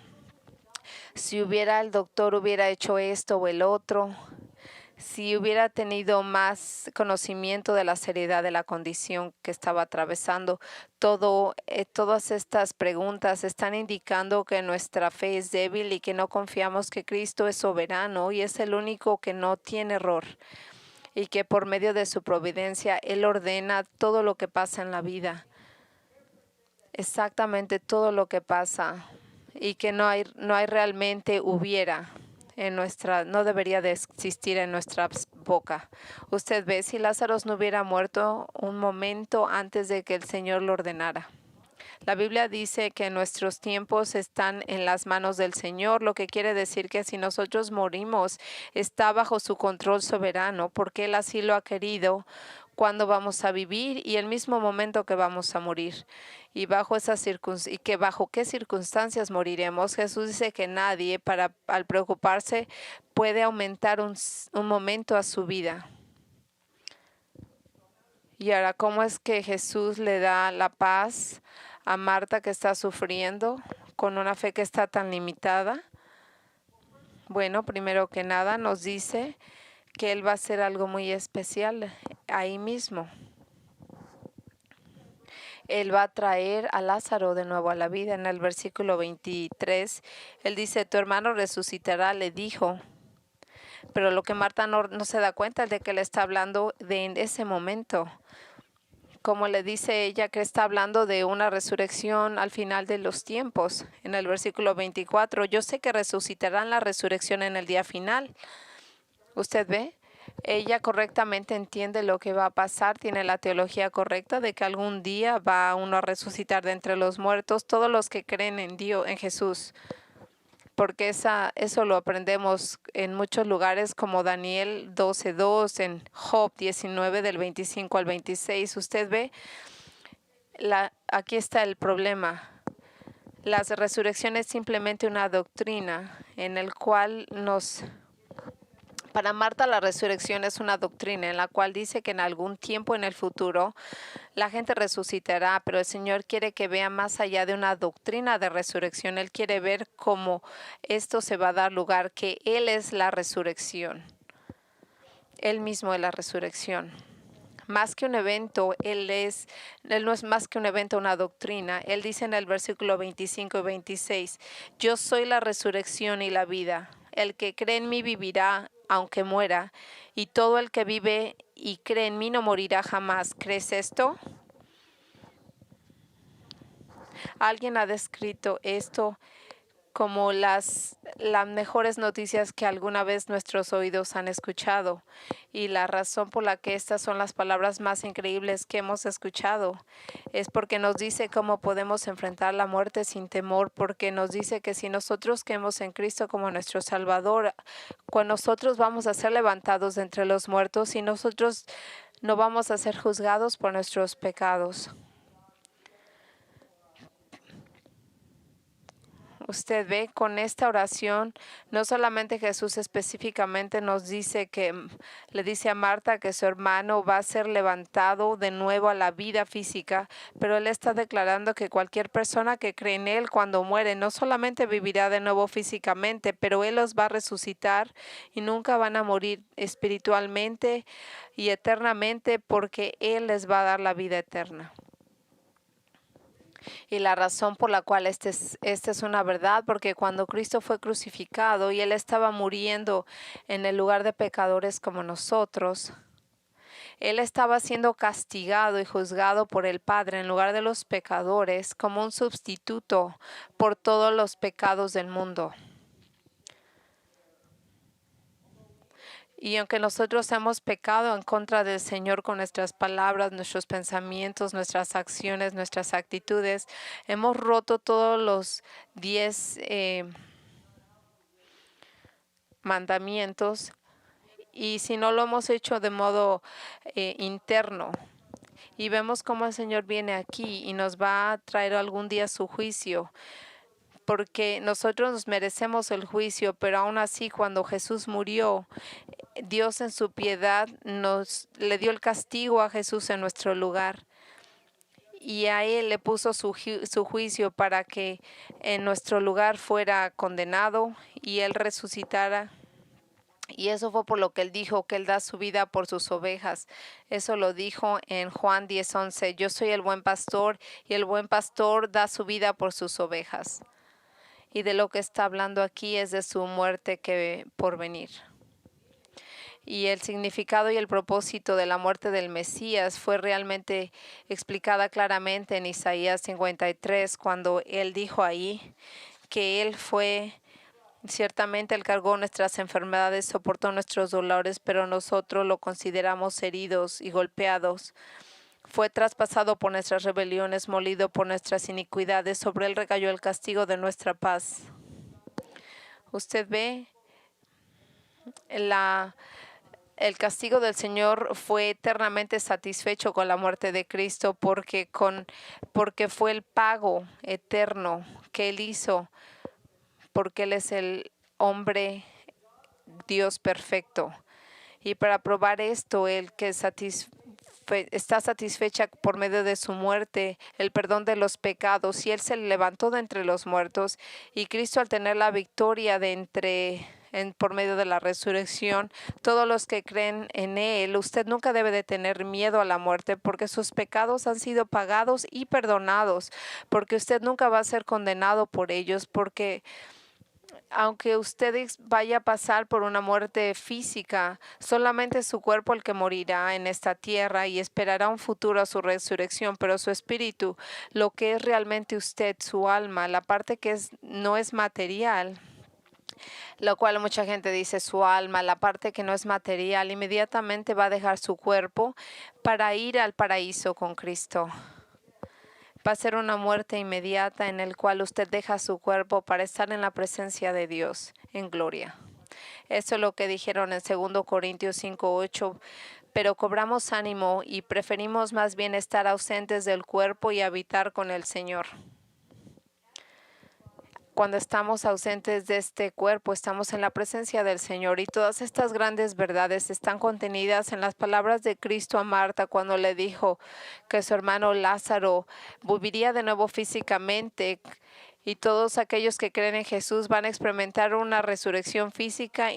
si el doctor hubiera hecho esto o el otro, si hubiera tenido más conocimiento de la seriedad de la condición que estaba atravesando, todas estas preguntas están indicando que nuestra fe es débil y que no confiamos que Cristo es soberano y es el único que no tiene error, y que por medio de su providencia Él ordena todo lo que pasa en la vida, exactamente todo lo que pasa, y que no hay realmente hubiera. No debería de existir en nuestra boca. Usted ve, si Lázaro no hubiera muerto un momento antes de que el Señor lo ordenara. La Biblia dice que nuestros tiempos están en las manos del Señor, lo que quiere decir que si nosotros morimos, está bajo su control soberano, porque Él así lo ha querido. cuándo vamos a vivir y el mismo momento que vamos a morir. Y bajo bajo qué circunstancias moriremos. Jesús dice que nadie, al preocuparse, puede aumentar un momento a su vida. Y ahora, ¿cómo es que Jesús le da la paz a Marta que está sufriendo con una fe que está tan limitada? Bueno, primero que nada nos dice que Él va a hacer algo muy especial ahí mismo. Él va a traer a Lázaro de nuevo a la vida. En el versículo 23, Él dice, tu hermano resucitará, le dijo. Pero lo que Marta no se da cuenta es de que le está hablando de en ese momento. Como le dice ella, que está hablando de una resurrección al final de los tiempos. En el versículo 24, yo sé que resucitarán la resurrección en el día final. ¿Usted ve? Ella correctamente entiende lo que va a pasar, tiene la teología correcta de que algún día va uno a resucitar de entre los muertos, todos los que creen en Dios, en Jesús. Porque eso lo aprendemos en muchos lugares como Daniel 12:2, en Job 19 del 25 al 26. Usted ve, aquí está el problema. La resurrección es simplemente una doctrina en el cual para Marta la resurrección es una doctrina en la cual dice que en algún tiempo en el futuro la gente resucitará, pero el Señor quiere que vea más allá de una doctrina de resurrección. Él quiere ver cómo esto se va a dar lugar, que Él es la resurrección. Él mismo es la resurrección. Más que un evento, Él no es más que un evento, una doctrina. Él dice en el versículo 25 y 26, yo soy la resurrección y la vida. El que cree en mí vivirá aunque muera, y todo el que vive y cree en mí no morirá jamás. ¿Crees esto? Alguien ha descrito esto como las mejores noticias que alguna vez nuestros oídos han escuchado. Y la razón por la que estas son las palabras más increíbles que hemos escuchado es porque nos dice cómo podemos enfrentar la muerte sin temor, porque nos dice que si nosotros creemos en Cristo como nuestro Salvador, cuando nosotros vamos a ser levantados de entre los muertos y nosotros no vamos a ser juzgados por nuestros pecados. Usted ve, con esta oración, no solamente Jesús específicamente nos dice le dice a Marta que su hermano va a ser levantado de nuevo a la vida física, pero Él está declarando que cualquier persona que cree en Él cuando muere no solamente vivirá de nuevo físicamente, pero Él los va a resucitar y nunca van a morir espiritualmente y eternamente, porque Él les va a dar la vida eterna. Y la razón por la cual esta es una verdad, porque cuando Cristo fue crucificado y Él estaba muriendo en el lugar de pecadores como nosotros, Él estaba siendo castigado y juzgado por el Padre en lugar de los pecadores como un sustituto por todos los pecados del mundo. Y aunque nosotros hemos pecado en contra del Señor con nuestras palabras, nuestros pensamientos, nuestras acciones, nuestras actitudes, hemos roto todos los 10 mandamientos. Y si no lo hemos hecho de modo interno, y vemos cómo el Señor viene aquí y nos va a traer algún día su juicio, porque nosotros nos merecemos el juicio, pero aún así cuando Jesús murió, Dios en su piedad le dio el castigo a Jesús en nuestro lugar. Y a Él le puso su juicio para que en nuestro lugar fuera condenado y Él resucitara. Y eso fue por lo que Él dijo, que Él da su vida por sus ovejas. Eso lo dijo en Juan 10:11. Yo soy el buen pastor y el buen pastor da su vida por sus ovejas. Y de lo que está hablando aquí es de su muerte que por venir. Y el significado y el propósito de la muerte del Mesías fue realmente explicada claramente en Isaías 53, cuando Él dijo ahí que Él ciertamente Él cargó nuestras enfermedades, soportó nuestros dolores, pero nosotros lo consideramos heridos y golpeados. Fue traspasado por nuestras rebeliones, molido por nuestras iniquidades, sobre Él recayó el castigo de nuestra paz. Usted ve el castigo del Señor fue eternamente satisfecho con la muerte de Cristo porque fue el pago eterno que Él hizo, porque Él es el hombre Dios perfecto. Y para probar esto, el que está satisfecha por medio de su muerte, el perdón de los pecados, y Él se levantó de entre los muertos, y Cristo al tener la victoria por medio de la resurrección, todos los que creen en Él, usted nunca debe de tener miedo a la muerte, porque sus pecados han sido pagados y perdonados, porque usted nunca va a ser condenado por ellos, porque aunque usted vaya a pasar por una muerte física, solamente es su cuerpo el que morirá en esta tierra y esperará un futuro a su resurrección, pero su espíritu, lo que es realmente usted, su alma, la parte que no es material, lo cual mucha gente dice su alma, la parte que no es material, inmediatamente va a dejar su cuerpo para ir al paraíso con Cristo. Va a ser una muerte inmediata en el cual usted deja su cuerpo para estar en la presencia de Dios en gloria. Eso es lo que dijeron en 2 Corintios 5:8. Pero cobramos ánimo y preferimos más bien estar ausentes del cuerpo y habitar con el Señor. Cuando estamos ausentes de este cuerpo, estamos en la presencia del Señor, y todas estas grandes verdades están contenidas en las palabras de Cristo a Marta cuando le dijo que su hermano Lázaro viviría de nuevo físicamente, y todos aquellos que creen en Jesús van a experimentar una resurrección física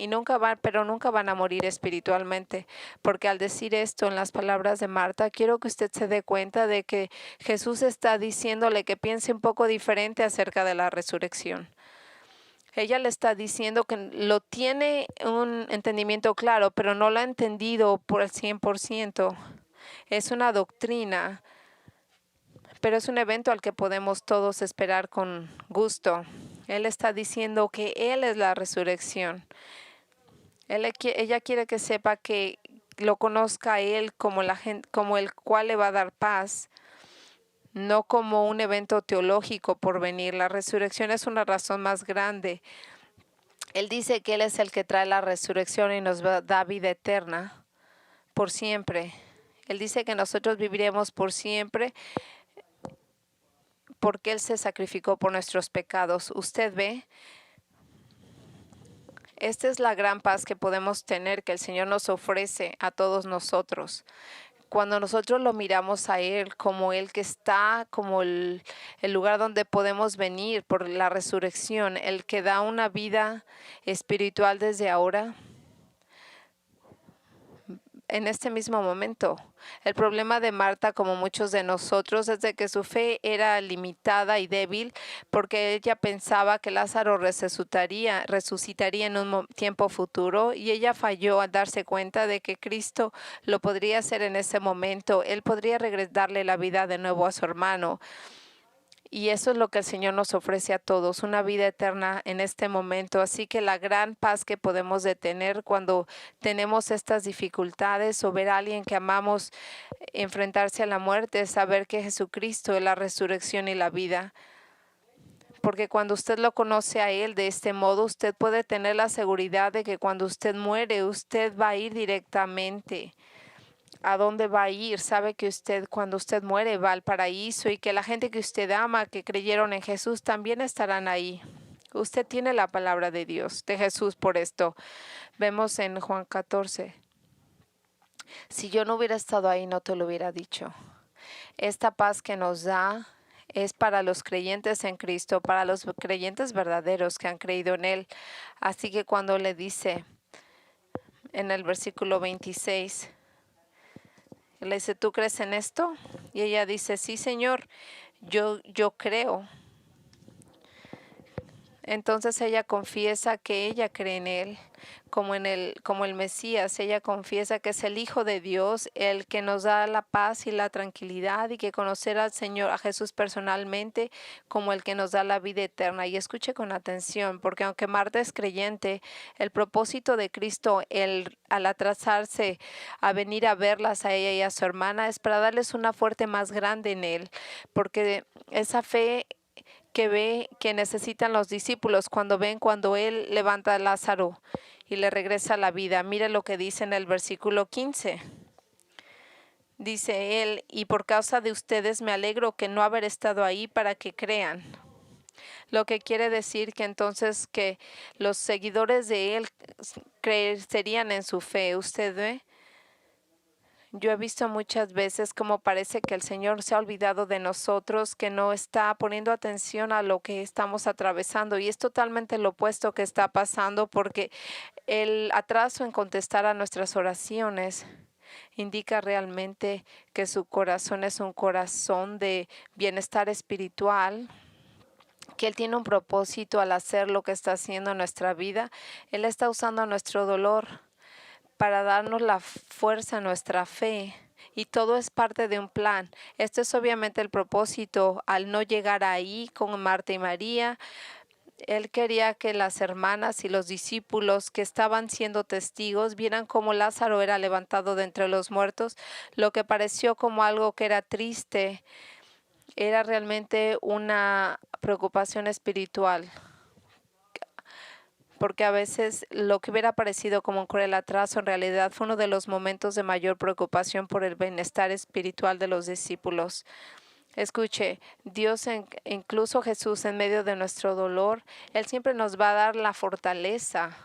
pero nunca van a morir espiritualmente. Porque al decir esto en las palabras de Marta, quiero que usted se dé cuenta de que Jesús está diciéndole que piense un poco diferente acerca de la resurrección. Ella le está diciendo que lo tiene un entendimiento claro, pero no lo ha entendido por el 100%. Es una doctrina, pero es un evento al que podemos todos esperar con gusto. Él está diciendo que Él es la resurrección. Ella quiere que sepa que lo conozca a Él como el cual le va a dar paz, no como un evento teológico por venir. La resurrección es una razón más grande. Él dice que Él es el que trae la resurrección y nos da vida eterna por siempre. Él dice que nosotros viviremos por siempre porque Él se sacrificó por nuestros pecados. Usted ve, esta es la gran paz que podemos tener, que el Señor nos ofrece a todos nosotros. Cuando nosotros lo miramos a Él como el que está, como el lugar donde podemos venir por la resurrección, el que da una vida espiritual desde ahora, en este mismo momento. El problema de Marta, como muchos de nosotros, es de que su fe era limitada y débil, porque ella pensaba que Lázaro resucitaría en un tiempo futuro, y ella falló al darse cuenta de que Cristo lo podría hacer en ese momento. Él podría darle la vida de nuevo a su hermano. Y eso es lo que el Señor nos ofrece a todos, una vida eterna en este momento. Así que la gran paz que podemos tener cuando tenemos estas dificultades o ver a alguien que amamos enfrentarse a la muerte es saber que Jesucristo es la resurrección y la vida. Porque cuando usted lo conoce a Él de este modo, usted puede tener la seguridad de que cuando usted muere, usted va a ir directamente. ¿A dónde va a ir? Sabe que cuando usted muere, va al paraíso, y que la gente que usted ama, que creyeron en Jesús, también estarán ahí. Usted tiene la palabra de Dios, de Jesús, por esto. Vemos en Juan 14. Si yo no hubiera estado ahí, no te lo hubiera dicho. Esta paz que nos da es para los creyentes en Cristo, para los creyentes verdaderos que han creído en Él. Así que cuando le dice en el versículo 26, le dice, ¿tú crees en esto? Y ella dice, sí, Señor, yo creo. Entonces ella confiesa que ella cree en Él, como el Mesías. Ella confiesa que es el Hijo de Dios, el que nos da la paz y la tranquilidad, y que conocer al Señor, a Jesús personalmente, como el que nos da la vida eterna. Y escuche con atención, porque aunque Marta es creyente, el propósito de Cristo, al atrasarse a venir a verlas a ella y a su hermana, es para darles una fuerte más grande en Él, porque esa fe que necesitan los discípulos cuando Él levanta a Lázaro y le regresa la vida. Mire lo que dice en el versículo 15. Dice él, y por causa de ustedes me alegro que no haber estado ahí para que crean. Lo que quiere decir que entonces que los seguidores de él crecerían en su fe. ¿Usted ve? Yo he visto muchas veces como parece que el Señor se ha olvidado de nosotros, que no está poniendo atención a lo que estamos atravesando. Y es totalmente lo opuesto que está pasando, porque el atraso en contestar a nuestras oraciones indica realmente que su corazón es un corazón de bienestar espiritual, que Él tiene un propósito al hacer lo que está haciendo en nuestra vida. Él está usando nuestro dolor para darnos la fuerza en nuestra fe. Y todo es parte de un plan. Este es obviamente el propósito al no llegar ahí con Marta y María. Él quería que las hermanas y los discípulos que estaban siendo testigos vieran cómo Lázaro era levantado de entre los muertos. Lo que pareció como algo que era triste era realmente una preocupación espiritual, porque a veces lo que hubiera parecido como un cruel atraso en realidad fue uno de los momentos de mayor preocupación por el bienestar espiritual de los discípulos. Escuche, Dios, incluso Jesús, en medio de nuestro dolor, Él siempre nos va a dar la fortaleza.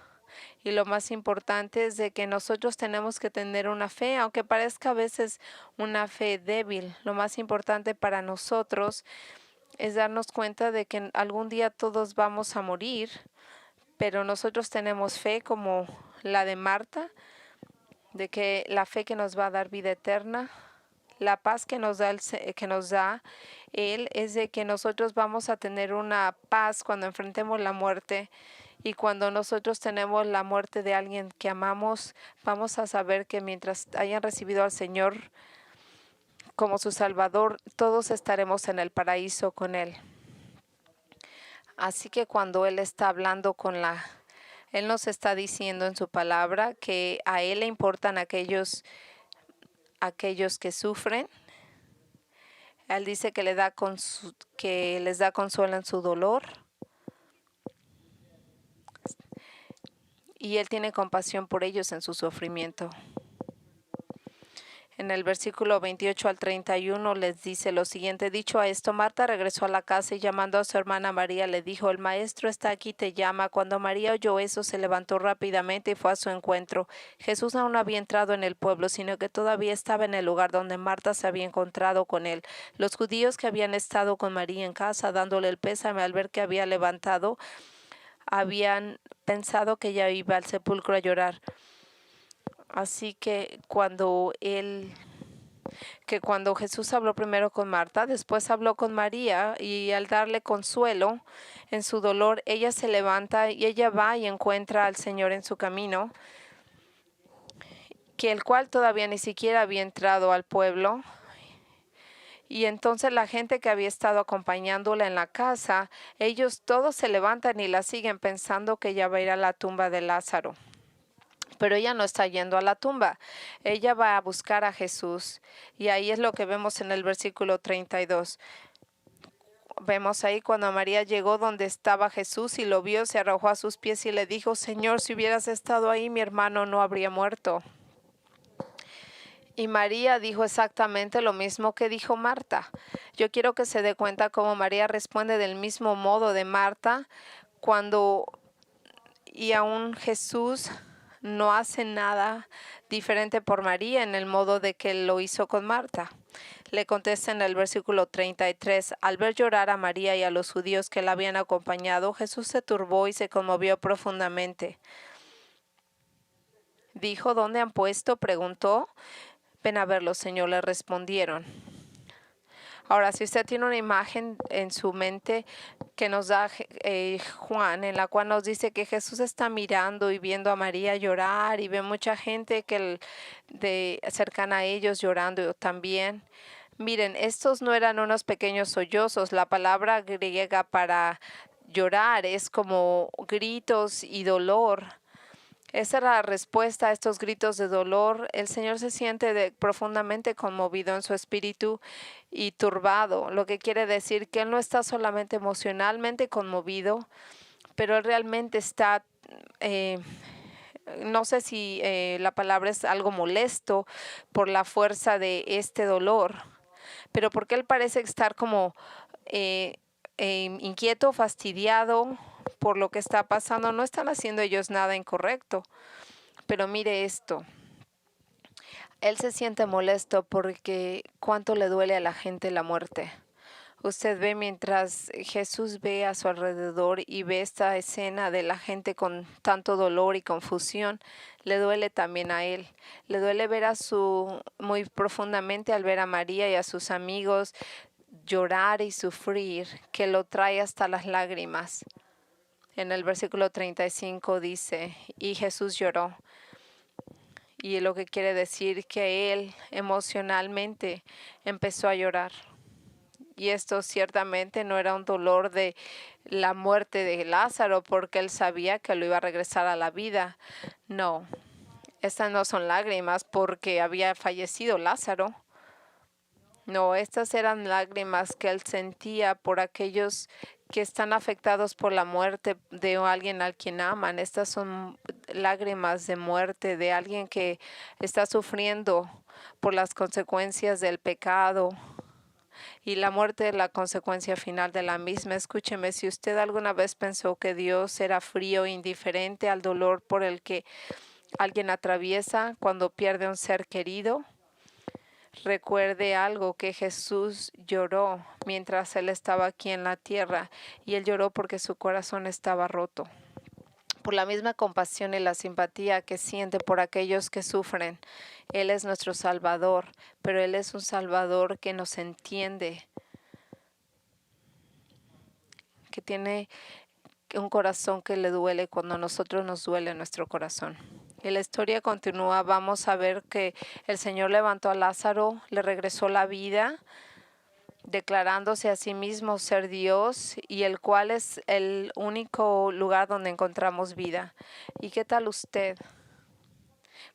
Y lo más importante es de que nosotros tenemos que tener una fe, aunque parezca a veces una fe débil. Lo más importante para nosotros es darnos cuenta de que algún día todos vamos a morir, pero nosotros tenemos fe como la de Marta, de que la fe que nos va a dar vida eterna, la paz que nos da Él es de que nosotros vamos a tener una paz cuando enfrentemos la muerte. Y cuando nosotros tenemos la muerte de alguien que amamos, vamos a saber que mientras hayan recibido al Señor como su Salvador, todos estaremos en el paraíso con Él. Así que cuando Él está hablando Él nos está diciendo en su palabra que a Él le importan aquellos que sufren. Él dice que que les da consuelo en su dolor. Y Él tiene compasión por ellos en su sufrimiento. En el versículo 28 al 31 les dice lo siguiente: dicho a esto, Marta regresó a la casa y llamando a su hermana María le dijo: el maestro está aquí, te llama. Cuando María oyó eso, se levantó rápidamente y fue a su encuentro. Jesús aún no había entrado en el pueblo, sino que todavía estaba en el lugar donde Marta se había encontrado con él. Los judíos que habían estado con María en casa, dándole el pésame al ver que había levantado, habían pensado que ella iba al sepulcro a llorar. Así que cuando Jesús habló primero con Marta, después habló con María, y al darle consuelo en su dolor, ella se levanta y ella va y encuentra al Señor en su camino, que el cual todavía ni siquiera había entrado al pueblo. Y entonces la gente que había estado acompañándola en la casa, ellos todos se levantan y la siguen pensando que ella va a ir a la tumba de Lázaro. Pero ella no está yendo a la tumba. Ella va a buscar a Jesús. Y ahí es lo que vemos en el versículo 32. Vemos ahí cuando María llegó donde estaba Jesús y lo vio, se arrojó a sus pies y le dijo: Señor, si hubieras estado ahí, mi hermano no habría muerto. Y María dijo exactamente lo mismo que dijo Marta. Yo quiero que se dé cuenta cómo María responde del mismo modo de Marta, y aún Jesús no hace nada diferente por María en el modo de que lo hizo con Marta. Le contesta en el versículo 33, al ver llorar a María y a los judíos que la habían acompañado, Jesús se turbó y se conmovió profundamente. Dijo: ¿dónde han puesto? Preguntó. Ven a verlo, Señor, le respondieron. Ahora, si usted tiene una imagen en su mente que nos da Juan, en la cual nos dice que Jesús está mirando y viendo a María llorar, y ve mucha gente cercana a ellos llorando también. Miren, estos no eran unos pequeños sollozos. La palabra griega para llorar es como gritos y dolor. Esa era la respuesta a estos gritos de dolor. El Señor se siente profundamente conmovido en su espíritu y turbado, lo que quiere decir que Él no está solamente emocionalmente conmovido, pero Él realmente está no sé si la palabra es algo molesto por la fuerza de este dolor, pero porque él parece estar como eh, inquieto, fastidiado por lo que está pasando. No están haciendo ellos nada incorrecto, pero mire esto. Él se siente molesto porque cuánto le duele a la gente la muerte. Usted ve mientras Jesús ve a su alrededor y ve esta escena de la gente con tanto dolor y confusión, le duele también a él. Le duele ver muy profundamente al ver a María y a sus amigos llorar y sufrir, que lo trae hasta las lágrimas. En el versículo 35 dice, y Jesús lloró. Y lo que quiere decir que él emocionalmente empezó a llorar. Y esto ciertamente no era un dolor de la muerte de Lázaro porque él sabía que lo iba a regresar a la vida. No, estas no son lágrimas porque había fallecido Lázaro. No, estas eran lágrimas que él sentía por aquellos que están afectados por la muerte de alguien al quien aman. Estas son lágrimas de muerte de alguien que está sufriendo por las consecuencias del pecado. Y la muerte es la consecuencia final de la misma. Escúcheme, si usted alguna vez pensó que Dios era frío e indiferente al dolor por el que alguien atraviesa cuando pierde un ser querido, recuerde algo, que Jesús lloró mientras Él estaba aquí en la tierra, y Él lloró porque su corazón estaba roto. Por la misma compasión y la simpatía que siente por aquellos que sufren. Él es nuestro Salvador, pero Él es un Salvador que nos entiende, que tiene un corazón que le duele cuando a nosotros nos duele nuestro corazón. Y la historia continúa. Vamos a ver que el Señor levantó a Lázaro, le regresó la vida, declarándose a sí mismo ser Dios, y el cual es el único lugar donde encontramos vida. ¿Y qué tal usted?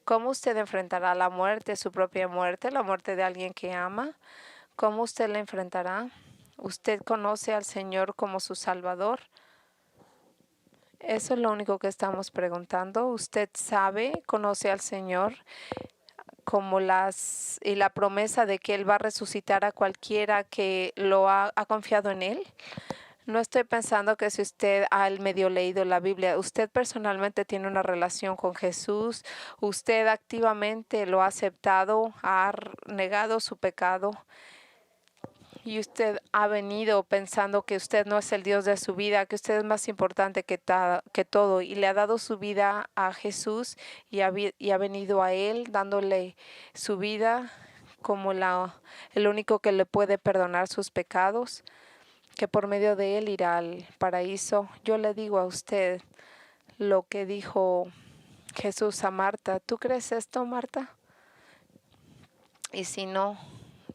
¿Cómo usted enfrentará la muerte, su propia muerte, la muerte de alguien que ama? ¿Cómo usted la enfrentará? ¿Usted conoce al Señor como su Salvador? Eso es lo único que estamos preguntando. ¿Usted sabe, conoce al Señor como y la promesa de que Él va a resucitar a cualquiera que ha confiado en Él? No estoy pensando que si usted ha medio leído la Biblia, usted personalmente tiene una relación con Jesús, usted activamente lo ha aceptado, ha negado su pecado. Y usted ha venido pensando que usted no es el Dios de su vida, que usted es más importante que todo, y le ha dado su vida a Jesús y ha venido a Él dándole su vida como el único que le puede perdonar sus pecados, que por medio de Él irá al paraíso. Yo le digo a usted lo que dijo Jesús a Marta. ¿Tú crees esto, Marta? Y si no,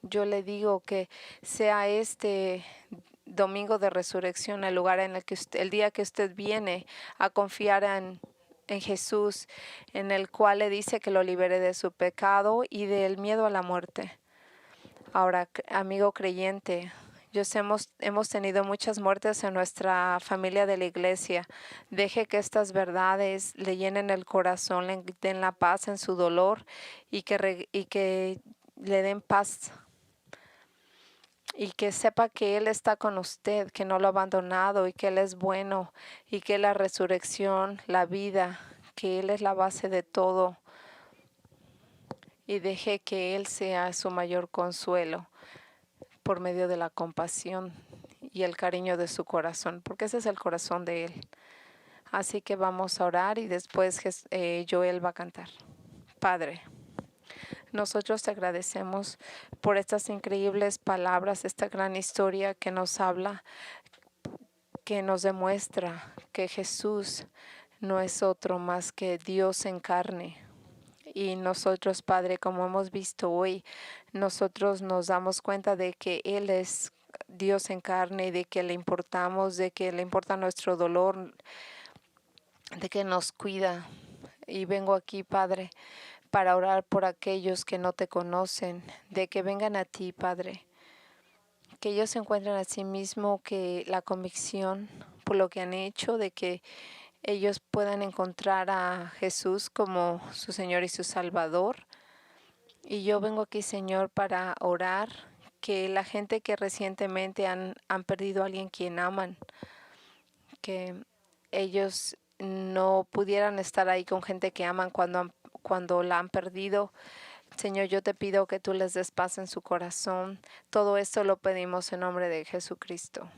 yo le digo que sea este domingo de resurrección el lugar en el que el día que usted viene a confiar en Jesús, en el cual le dice que lo libere de su pecado y del miedo a la muerte. Ahora, amigo creyente, hemos tenido muchas muertes en nuestra familia de la iglesia. Deje que estas verdades le llenen el corazón, le den la paz en su dolor y que le den paz. Y que sepa que Él está con usted, que no lo ha abandonado y que Él es bueno y que la resurrección, la vida, que Él es la base de todo. Y deje que Él sea su mayor consuelo por medio de la compasión y el cariño de su corazón, porque ese es el corazón de Él. Así que vamos a orar y después Joel va a cantar. Padre, nosotros te agradecemos por estas increíbles palabras, esta gran historia que nos habla, que nos demuestra que Jesús no es otro más que Dios en carne. Y nosotros, Padre, como hemos visto hoy, nosotros nos damos cuenta de que Él es Dios en carne y de que le importamos, de que le importa nuestro dolor, de que nos cuida. Y vengo aquí, Padre, para orar por aquellos que no te conocen, de que vengan a ti, Padre, que ellos encuentren a sí mismo que la convicción por lo que han hecho, de que ellos puedan encontrar a Jesús como su Señor y su Salvador. Y yo vengo aquí, Señor, para orar que la gente que recientemente han perdido a alguien quien aman, que ellos no pudieran estar ahí con gente que aman cuando la han perdido. Señor, yo te pido que tú les des paz en su corazón. Todo esto lo pedimos en nombre de Jesucristo.